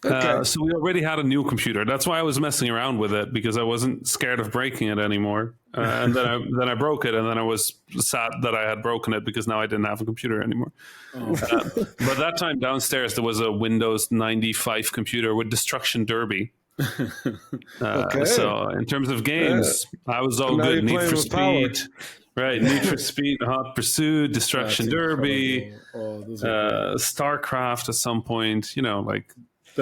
Okay. So we already had a new computer. That's why I was messing around with it, because I wasn't scared of breaking it anymore. And then I broke it, and then I was sad that I had broken it because now I didn't have a computer anymore. Oh. But that time downstairs there was a Windows 95 computer with Destruction Derby. Okay. So in terms of games, I was all Now good. you're Need playing for with power. Speed. Right, Need for Speed, Hot Pursuit, Destruction That's Derby, incredible. Oh, those are great. StarCraft at some point, The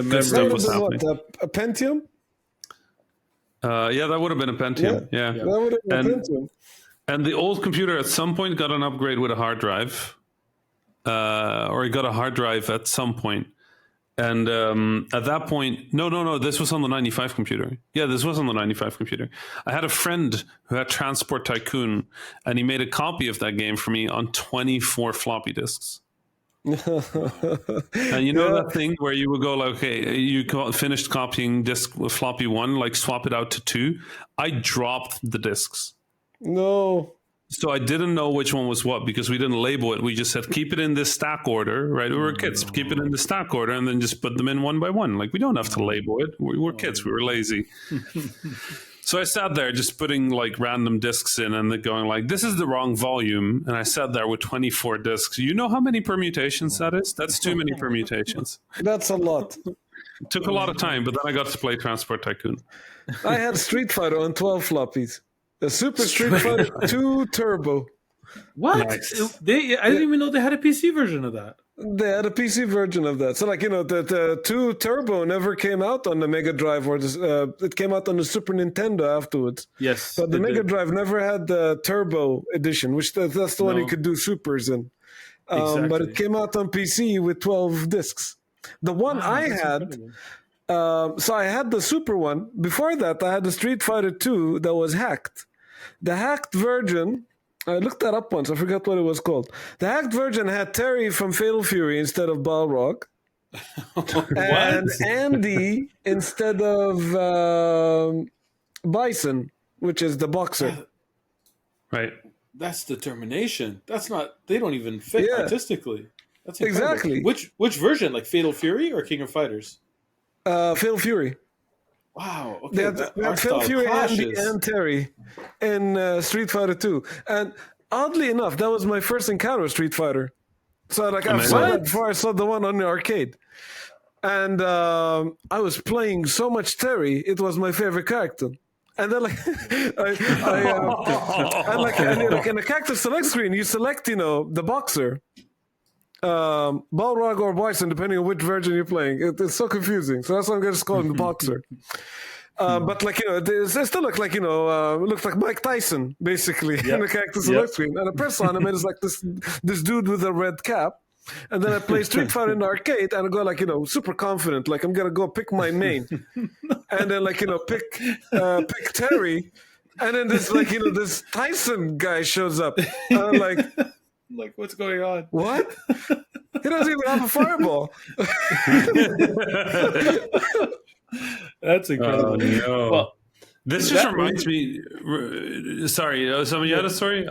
good stuff memories. was That would happening. have been a Pentium? Yeah, that would have been a Pentium. Yeah. That would have been a And- Pentium. And the old computer at some point got an upgrade with a hard drive, or it got a hard drive at some point. And at that point, no, this was on the 95 computer. Yeah, this was on the 95 computer. I had a friend who had Transport Tycoon, and he made a copy of that game for me on 24 floppy disks. And that thing where you would go okay, finished copying disk with floppy 1, swap it out to 2. I dropped the disks. No. So I didn't know which one was what because we didn't label it. We just said, keep it in this stack order, right? We were kids. Keep it in the stack order and then just put them in one by one. We don't have to label it. We were kids. We were lazy. So I sat there just putting random discs in and then going this is the wrong volume. And I sat there with 24 discs. You know how many permutations that is? That's too many permutations. That's a lot. It took a lot of time, but then I got to play Transport Tycoon. I had Street Fighter on 12 floppies. A Super Street Fighter 2 Turbo. What? Nice. I didn't even know they had a PC version of that. They had a PC version of that. So, the 2 Turbo never came out on the Mega Drive, or it came out on the Super Nintendo afterwards. Yes. But the it Mega did. Drive never had the Turbo edition, which that's the one you No. could do supers in. But Exactly. it came out on PC with 12 discs. The one Wow, I that's had, incredible. so I had the Super one. Before that, I had the Street Fighter 2 that was hacked. The hacked version, I looked that up once. I forgot what it was called. The hacked version had Terry from Fatal Fury instead of Balrog, What? and Andy instead of Bison, which is the boxer. Right. That's determination. That's not. They don't even fit Yeah. artistically. That's incredible. Exactly. Which version? Like Fatal Fury or King of Fighters? Fatal Fury. Wow. Okay. They had That Fatal art style Fury, Andy, clashes. and Terry in Street Fighter 2. And oddly enough, that was my first encounter with Street Fighter. So like I saw What? that before I saw the one on the arcade. And I was playing so much Terry, it was my favorite character. And then like, like in the character select screen, you select, the boxer, Balrog or Bison, depending on which version you're playing. It's so confusing. So that's why I'm going to call him the boxer. But like, they still look like, looks like Mike Tyson, basically, in the character select screen. And I press on him, and it's like this dude with a red cap. And then I play Street Fighter in the arcade, and I go like, super confident, like I'm gonna go pick my main, and then like pick Terry, and then this like this Tyson guy shows up, and I'm like, Like, what's going on? what? He doesn't even have a fireball. That's incredible. Oh, no. Well, This just reminds me. Sorry, someone you had a story.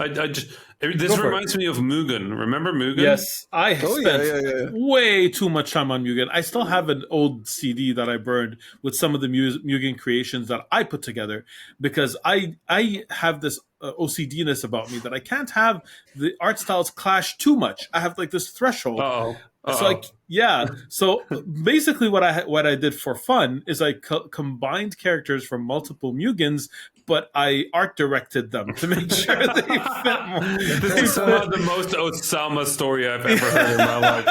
This reminds me of Mugen. Remember Mugen? yes, I Oh, spent yeah. way too much time on Mugen. I still have an old CD that I burned with some of the Mugen creations that I put together because I have this OCD-ness about me that I can't have the art styles clash too much. I have like this threshold. Oh, So like so basically what I did for fun is I combined characters from multiple Mugens, but I art directed them to make sure they fit more. this is somehow the most Osama story I've ever heard in my life.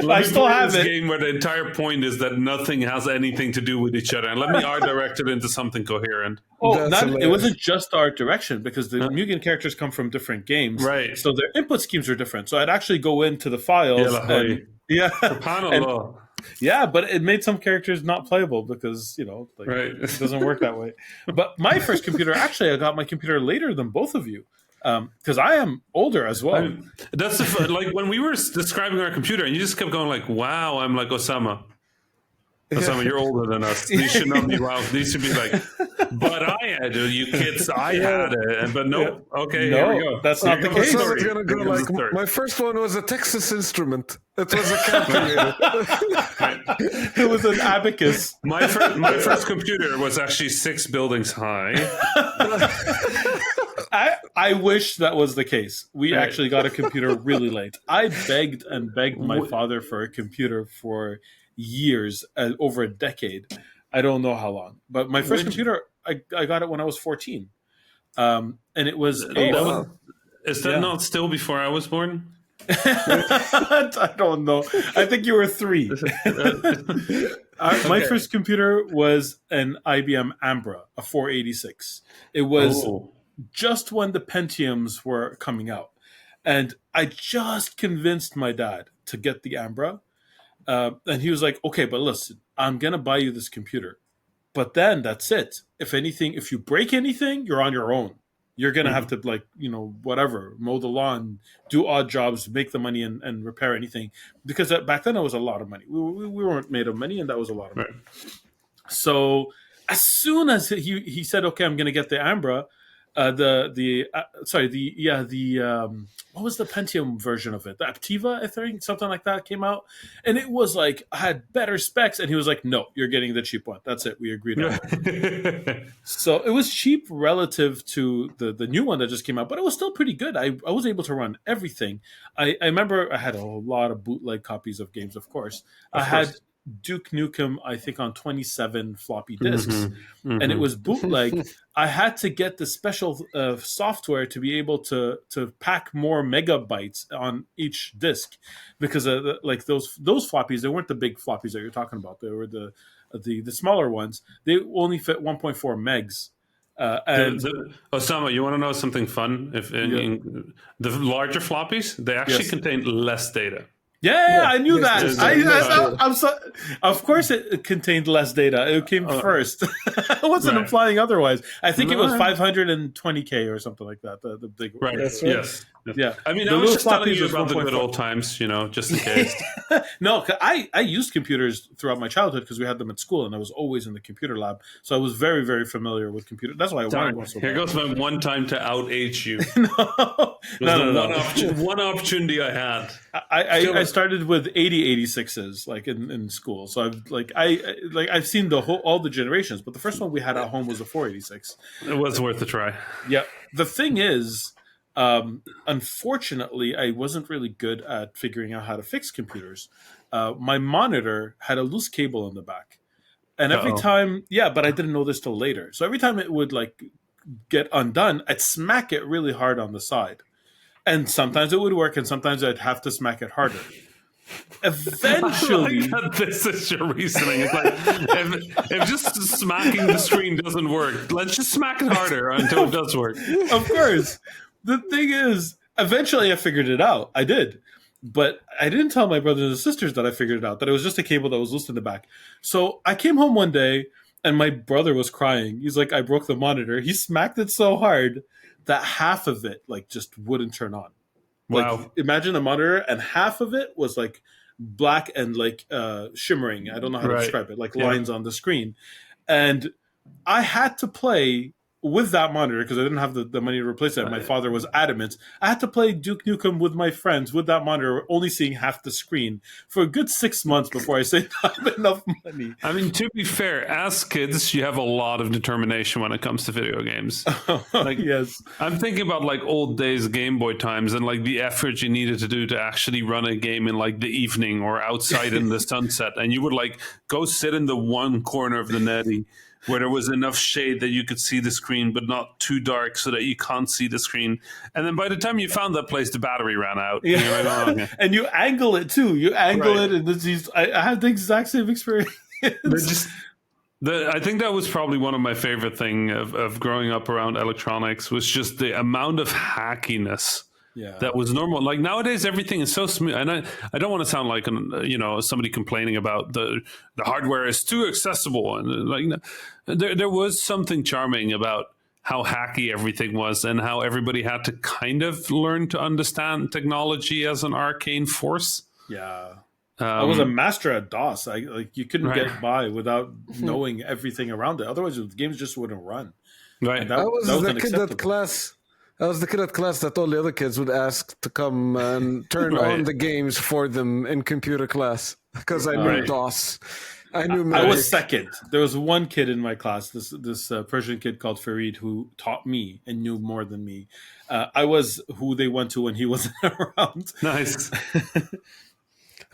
I still have this it. game where the entire point is that nothing has anything to do with each other, and let me art direct it into something coherent. Oh, That's it hilarious. wasn't just art direction because the Mugen characters come from different games, Right. So their input schemes are different. So I'd actually go into the files, Panel. but it made some characters not playable because Right. it doesn't work that way. But my first computer, actually, I got my computer later than both of you because I am older as well. That's like when we were describing our computer, and you just kept going like, "Wow, I'm like Osama." Osama, you're older than us. These should not be wow. These should be like, but I had it, you kids. I had it, but nope. Okay, No, here we go. that's Here not the comes case. So story. it's gonna go Here comes like the story. my first one was a Texas Instrument. It was a calculator. It was an abacus. My first computer was actually 6 buildings high. I wish that was the case. We actually got a computer really late. I begged and begged my father for a computer for years, over a decade. I don't know how long. But my first computer, I got it when I was 14. And it was wow. Is that not still before I was born? I don't know. I think you were 3. My first computer was an IBM Ambra, a 486. It was just when the Pentiums were coming out. And I just convinced my dad to get the Ambra. And he was like, okay, but listen, I'm going to buy you this computer. But then that's it. If you break anything, you're on your own. You're going to have to whatever, mow the lawn, do odd jobs, make the money and repair anything. Because back then it was a lot of money. We weren't made of money and that was a lot of money. Right. So as soon as he said, okay, I'm going to get the Ambra, what was the Pentium version of it? The Aptiva, I think, something like that came out, and it was like had better specs. And he was like, "No, you're getting the cheap one. That's it. We agreed on it." So it was cheap relative to the new one that just came out, but it was still pretty good. I was able to run everything. I remember I had a lot of bootleg copies of games, of course. I had Duke Nukem, I think, on 27 floppy disks, and it was bootleg. I had to get the special software to be able to pack more megabytes on each disk, because like those floppies, they weren't the big floppies that you're talking about. They were the smaller ones. They only fit 1.4 megs. And Osama, you want to know something fun? If in the larger floppies, they actually contain less data. Yeah, I knew that. I'm of course, it contained less data. It came first. I wasn't implying otherwise. I think it was 520K or something like that. The big one. Right. That's right. Yes. Yeah. I mean, I was just telling you about the good old times, just in case. No, I used computers throughout my childhood because we had them at school, and I was always in the computer lab. So I was very, very familiar with computers. That's why I wanted one so bad. Here goes my one time to out-age you. No. One opportunity I had. I started with 8086s like in school, so I've seen all the generations, but the first one we had at home was a 486. It was worth a try. Yeah, the thing is, unfortunately, I wasn't really good at figuring out how to fix computers. My monitor had a loose cable in the back, and every time, but I didn't know this till later. So every time it would get undone, I'd smack it really hard on the side. And sometimes it would work, and sometimes I'd have to smack it harder. Eventually, I like that this is your reasoning. It's like if just smacking the screen doesn't work, let's just smack it harder until it does work. Of course. The thing is, eventually I figured it out. I did. But I didn't tell my brothers and sisters that I figured it out, that it was just a cable that was loose in the back. So I came home one day, and my brother was crying. He's like, I broke the monitor. He smacked it so hard that half of it just wouldn't turn on. Wow. Imagine a monitor and half of it was black and shimmering. I don't know how to describe it, lines on the screen. And I had to play with that monitor because I didn't have the money to replace it. My father was adamant. I had to play Duke Nukem with my friends with that monitor, only seeing half the screen for a good 6 months before I saved up enough money. I mean, to be fair, as kids, you have a lot of determination when it comes to video games. Yes. I'm thinking about old days Game Boy times and the effort you needed to do to actually run a game in the evening or outside in the sunset. And you would go sit in the one corner of the netty where there was enough shade that you could see the screen, but not too dark so that you can't see the screen. And then by the time you found that place, the battery ran out. Yeah. And you're like, oh, okay. And you angle it too. You angle it, and I had the exact same experience. I think that was probably one of my favorite thing of growing up around electronics was just the amount of hackiness. Yeah. That was normal. Nowadays, everything is so smooth, and I don't want to sound like somebody complaining about the hardware is too accessible, and there was something charming about how hacky everything was and how everybody had to kind of learn to understand technology as an arcane force. Yeah. I was a master at DOS. You couldn't get by without knowing everything around it. Otherwise, the games just wouldn't run. Right. I was the kid at class. I was the kid at class that all the other kids would ask to come and turn on the games for them in computer class because I knew DOS. I knew I was second. There was one kid in my class, this Persian kid called Farid, who taught me and knew more than me. I was who they went to when he wasn't around. Nice.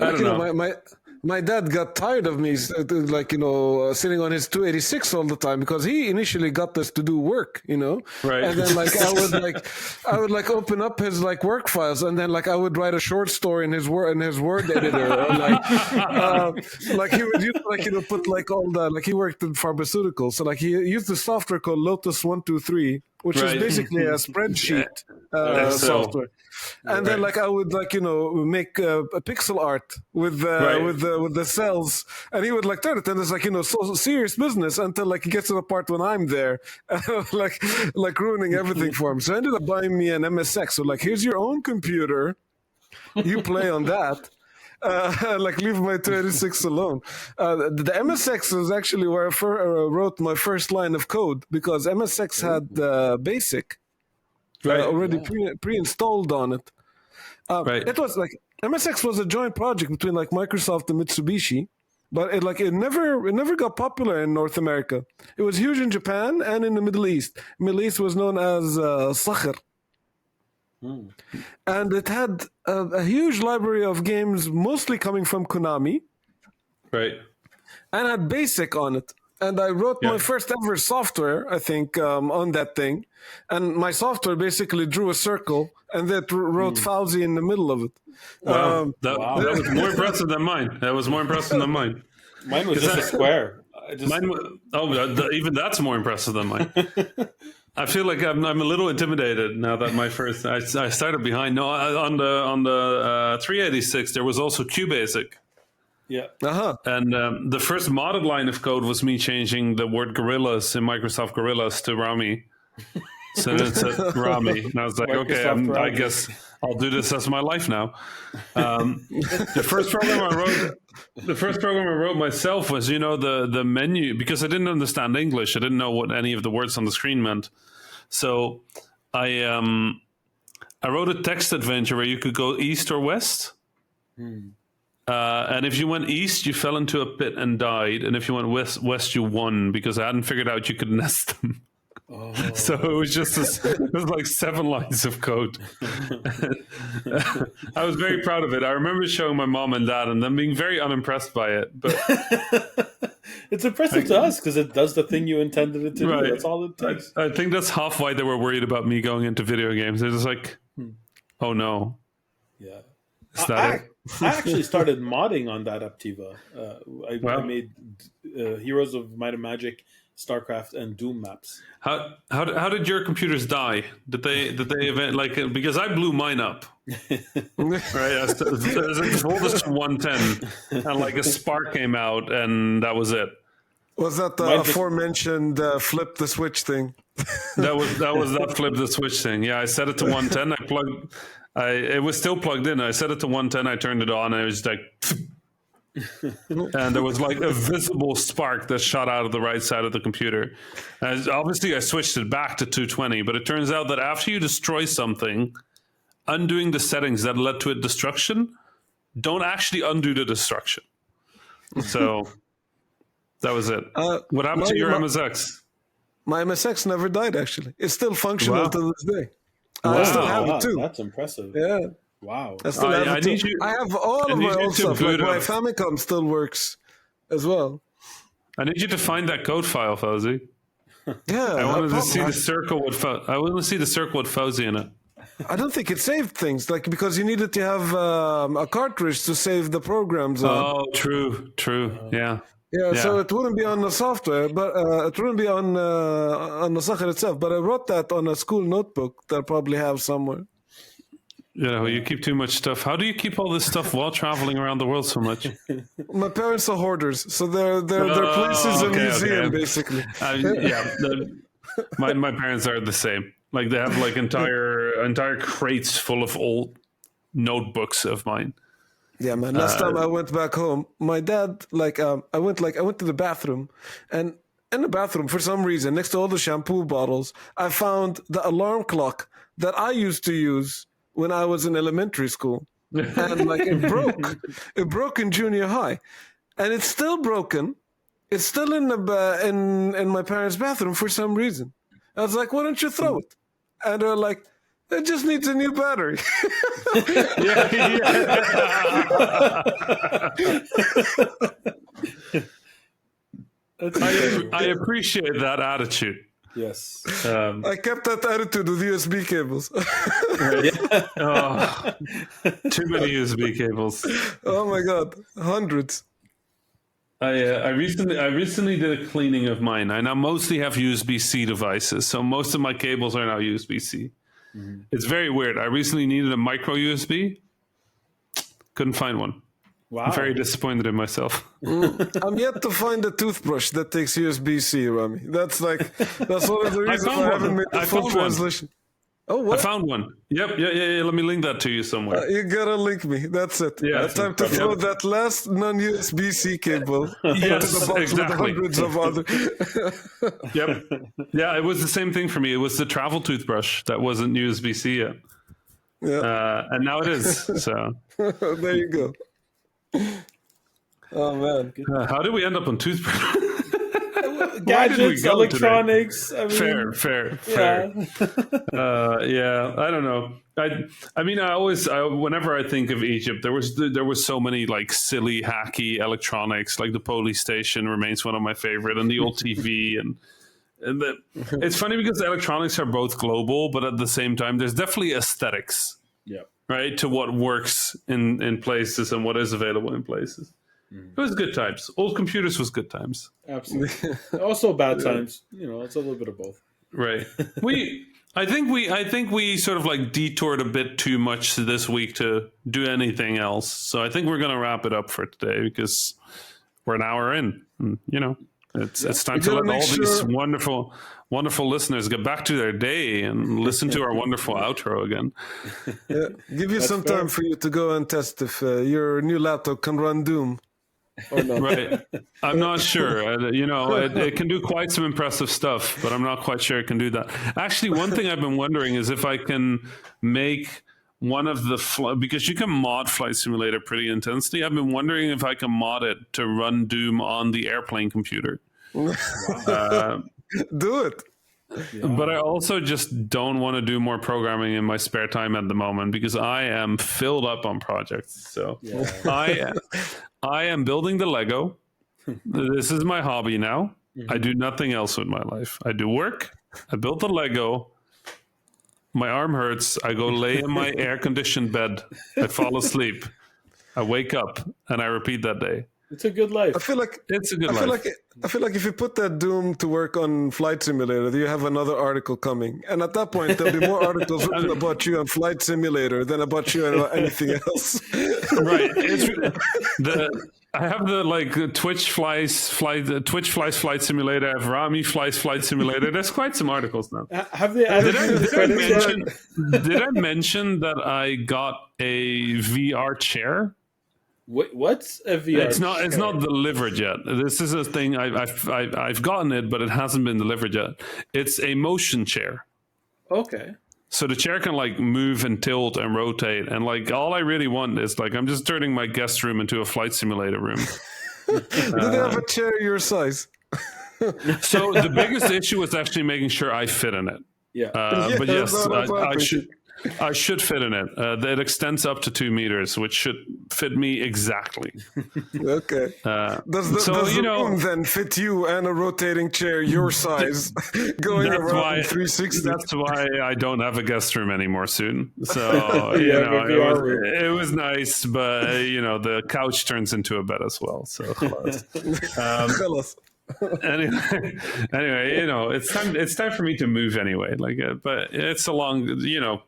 I don't know. My dad got tired of me, sitting on his 286 all the time because he initially got us to do work, Right. And then I would open up his work files, and then I would write a short story in his word editor, or he would use put all the he worked in pharmaceuticals, so he used the software called Lotus 123, which is basically a spreadsheet software. And then I would make a pixel art with the cells, and he would turn it, and it's so serious business until he gets to the part when I'm there, ruining everything for him. So I ended up buying me an MSX. So here's your own computer, you play on that. Leave my 286 alone. The MSX was actually where I wrote my first line of code because MSX had BASIC. Already pre-installed on it. It was MSX was a joint project between Microsoft and Mitsubishi, but it never got popular in North America. It was huge in Japan and in the Middle East. Middle East was known as Sakhr. And it had a huge library of games, mostly coming from Konami. Right. And had BASIC on it. And I wrote my first ever software, I think, on that thing. And my software basically drew a circle and then wrote Fauzi in the middle of it. Wow. That was more impressive than mine. Mine was just a square. Even that's more impressive than mine. I feel like I'm a little intimidated now that I started behind. No, on the 386 there was also QBasic. Yeah. And the first modded line of code was me changing the word gorillas in Microsoft Gorillas to Rami. So then it said Rami, and I was like, okay, I guess I'll do this as my life now. The first program I wrote myself was, the menu, because I didn't understand English. I didn't know what any of the words on the screen meant. So I wrote a text adventure where you could go east or west. And if you went east, you fell into a pit and died. And if you went west, you won, because I hadn't figured out you could nest them. Oh. So it was it was like 7 lines of code. I was very proud of it. I remember showing my mom and dad and them being very unimpressed by it. But it's impressive to us because it does the thing you intended it to do. That's all it takes. I think that's half why they were worried about me going into video games. They're just like, oh no. Yeah. I actually started modding on that Aptiva. I made Heroes of Might and Magic, StarCraft, and Doom maps. How did your computers die? Did they event because I blew mine up? Right, as voltage to 110, and like a spark came out, and that was it. Was that the aforementioned flip the switch thing? that flip the switch thing. Yeah, I set it to 110. It was still plugged in. I set it to 110. I turned it on, and it was like. And there was like a visible spark that shot out of the right side of the computer. And obviously, I switched it back to 220, but it turns out that after you destroy something, undoing the settings that led to its destruction don't actually undo the destruction. So that was it. What happened to your MSX? My MSX never died, actually. It's still functional to this day. I still have it too. That's impressive. Yeah. Wow. I still have it too. I have all of my old stuff. Like my Famicom still works as well. I need you to find that code file, Fauzi. Yeah. I wanted to see the circle with Fauzi in it. I don't think it saved things, because you needed to have a cartridge to save the programs on. Oh, true. Yeah. Yeah, so it wouldn't be on the software, but it wouldn't be on the software itself. But I wrote that on a school notebook that I probably have somewhere. You keep too much stuff. How do you keep all this stuff while traveling around the world so much? My parents are hoarders, so they're places in museum, basically. My parents are the same. Like they have entire crates full of old notebooks of mine. Yeah, man. Last time I went back home, my dad, I went to the bathroom, and in the bathroom, for some reason, next to all the shampoo bottles, I found the alarm clock that I used to use when I was in elementary school. And it broke in junior high. And it's still broken. It's still in in my parents' bathroom for some reason. I was like, why don't you throw it? And they're like, it just needs a new battery. I appreciate that attitude. Yes. I kept that attitude with USB cables. Too many USB cables. Oh my God, hundreds. I recently did a cleaning of mine. I now mostly have USB-C devices, so most of my cables are now USB-C. Mm-hmm. It's very weird. I recently needed a micro USB. Couldn't find one. Wow. I'm very disappointed in myself. I'm yet to find a toothbrush that takes USB-C, Rami. That's one of the reasons I haven't made the full translation. Oh, what? I found one. Yep. Yeah. Let me link that to you somewhere. You gotta link me. That's it. Yeah, it's time to throw that last non-USB-C cable into the box with hundreds of other. Yep. Yeah, it was the same thing for me. It was the travel toothbrush that wasn't USB-C yet. Yeah. And now it is. So there you go. Oh man! How did we end up on toothbrush? Gadgets, electronics. I mean, fair. Yeah, I don't know. I mean, whenever I think of Egypt, there was so many like silly, hacky electronics. Like the police station remains one of my favorite, and the old TV, it's funny because electronics are both global, but at the same time, there's definitely aesthetics. Yeah. Right, to what works in places and what is available in places. It was good times. Old computers was good times. Absolutely. Also bad times. It's a little bit of both. Right. I think we sort of like detoured a bit too much this week to do anything else. So I think we're going to wrap it up for today because we're an hour in. And, it's time to let all these wonderful listeners get back to their day and listen to our wonderful outro again. Yeah, give you some time for you to go and test if your new laptop can run Doom. Or not. Right. I'm not sure. It can do quite some impressive stuff, but I'm not quite sure it can do that. Actually, one thing I've been wondering is if I can make one of the because you can mod Flight Simulator pretty intensely. I've been wondering if I can mod it to run Doom on the airplane computer. Do it. Yeah. But I also just don't want to do more programming in my spare time at the moment because I am filled up on projects. So I am building the Lego. This is my hobby now. I do nothing else with my life. I do work. I build the Lego. My arm hurts. I go lay in my air-conditioned bed. I fall asleep. I wake up and I repeat that day. It's a good life. I feel like it's a good life. I feel like if you put that Doom to work on Flight Simulator, you have another article coming, and at that point there'll be more articles written about you on Flight Simulator than about you and anything else. Right. I have the Twitch flies Flight Simulator. I have Rami flies Flight Simulator. There's quite some articles now. Have they added did I mention that I got a VR chair? What's a VR? It's not delivered yet. This is a thing I've gotten it, but it hasn't been delivered yet. It's a motion chair. Okay. So the chair can move and tilt and rotate, and all I really want is I'm just turning my guest room into a Flight Simulator room. Do they have a chair your size? So the biggest issue was actually making sure I fit in it. Yeah. But yes, I should fit in it. It extends up to 2 meters, which should fit me exactly. Okay. Does the room then fit you and a rotating chair your size going around 360? That's why I don't have a guest room anymore soon. So, it was nice, but, the couch turns into a bed as well. So, anyway, it's time for me to move anyway. But it's a long,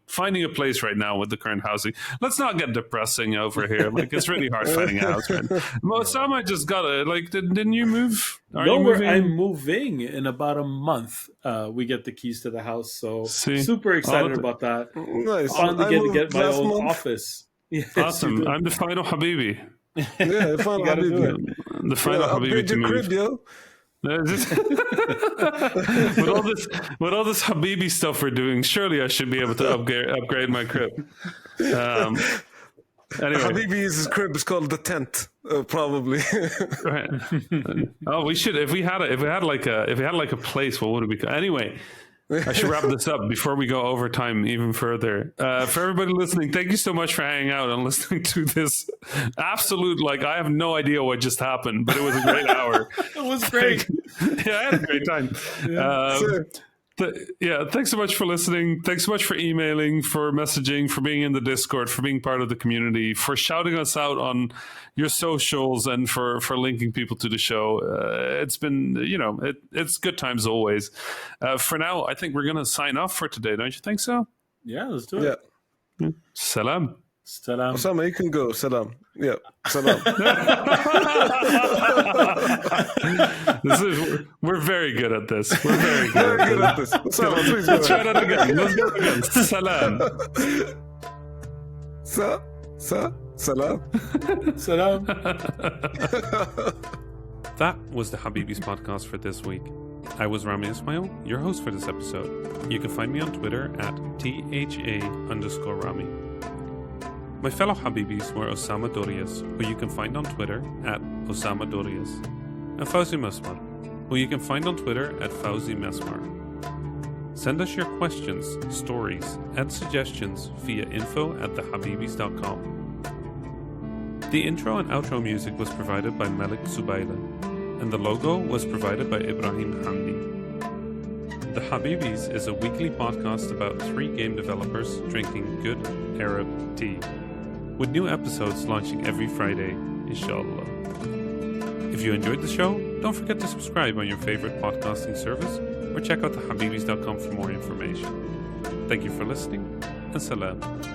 finding a place right now with the current housing. Let's not get depressing over here. It's really hard finding a house. Right? Osama just got didn't you move? I'm moving in about a month. We get the keys to the house, so super excited about that. Nice. Finally get my own office. Yes, awesome. I'm the final Habibi. Yeah, the final Habibi. The final Habibi to move. Crib, yo. with all this Habibi stuff we're doing, surely I should be able to upgrade my crib. Anyway, Habibi's crib is called the tent, probably. Right. Oh, we should. If we had like a place, what would it be called? Anyway. I should wrap this up before we go over time even further. For everybody listening, thank you so much for hanging out and listening to this absolute, I have no idea what just happened, but it was a great hour. It was great. Yeah, I had a great time. Thanks so much for listening. Thanks so much for emailing, for messaging, for being in the Discord, for being part of the community, for shouting us out on your socials, and for linking people to the show. It's been, it's good times always. For now, I think we're going to sign off for today. Don't you think so? Yeah, let's do it. Yeah. Salam. Salam. Osama, you can go. Salam. Yeah. Salam. We're very good at this. We're very good at this. Osama, please go. Let's try that again. Let's go again. Salam. Salam. Salam. That was the Habibis podcast for this week. I was Rami Ismail, your host for this episode. You can find me on Twitter at @THA_Rami. My fellow Habibis were Osama Dorias, who you can find on Twitter at Osama Dorias, and Fauzi Mesmar, who you can find on Twitter at Fauzi Mesmar. Send us your questions, stories, and suggestions via info@thehabibis.com. The intro and outro music was provided by Malik Zubaila, and the logo was provided by Ibrahim Hamdi. The Habibis is a weekly podcast about 3 game developers drinking good Arab tea, with new episodes launching every Friday. inshallah. If you enjoyed the show, don't forget to subscribe on your favorite podcasting service or check out the Habibis.com for more information. Thank you for listening, and salam.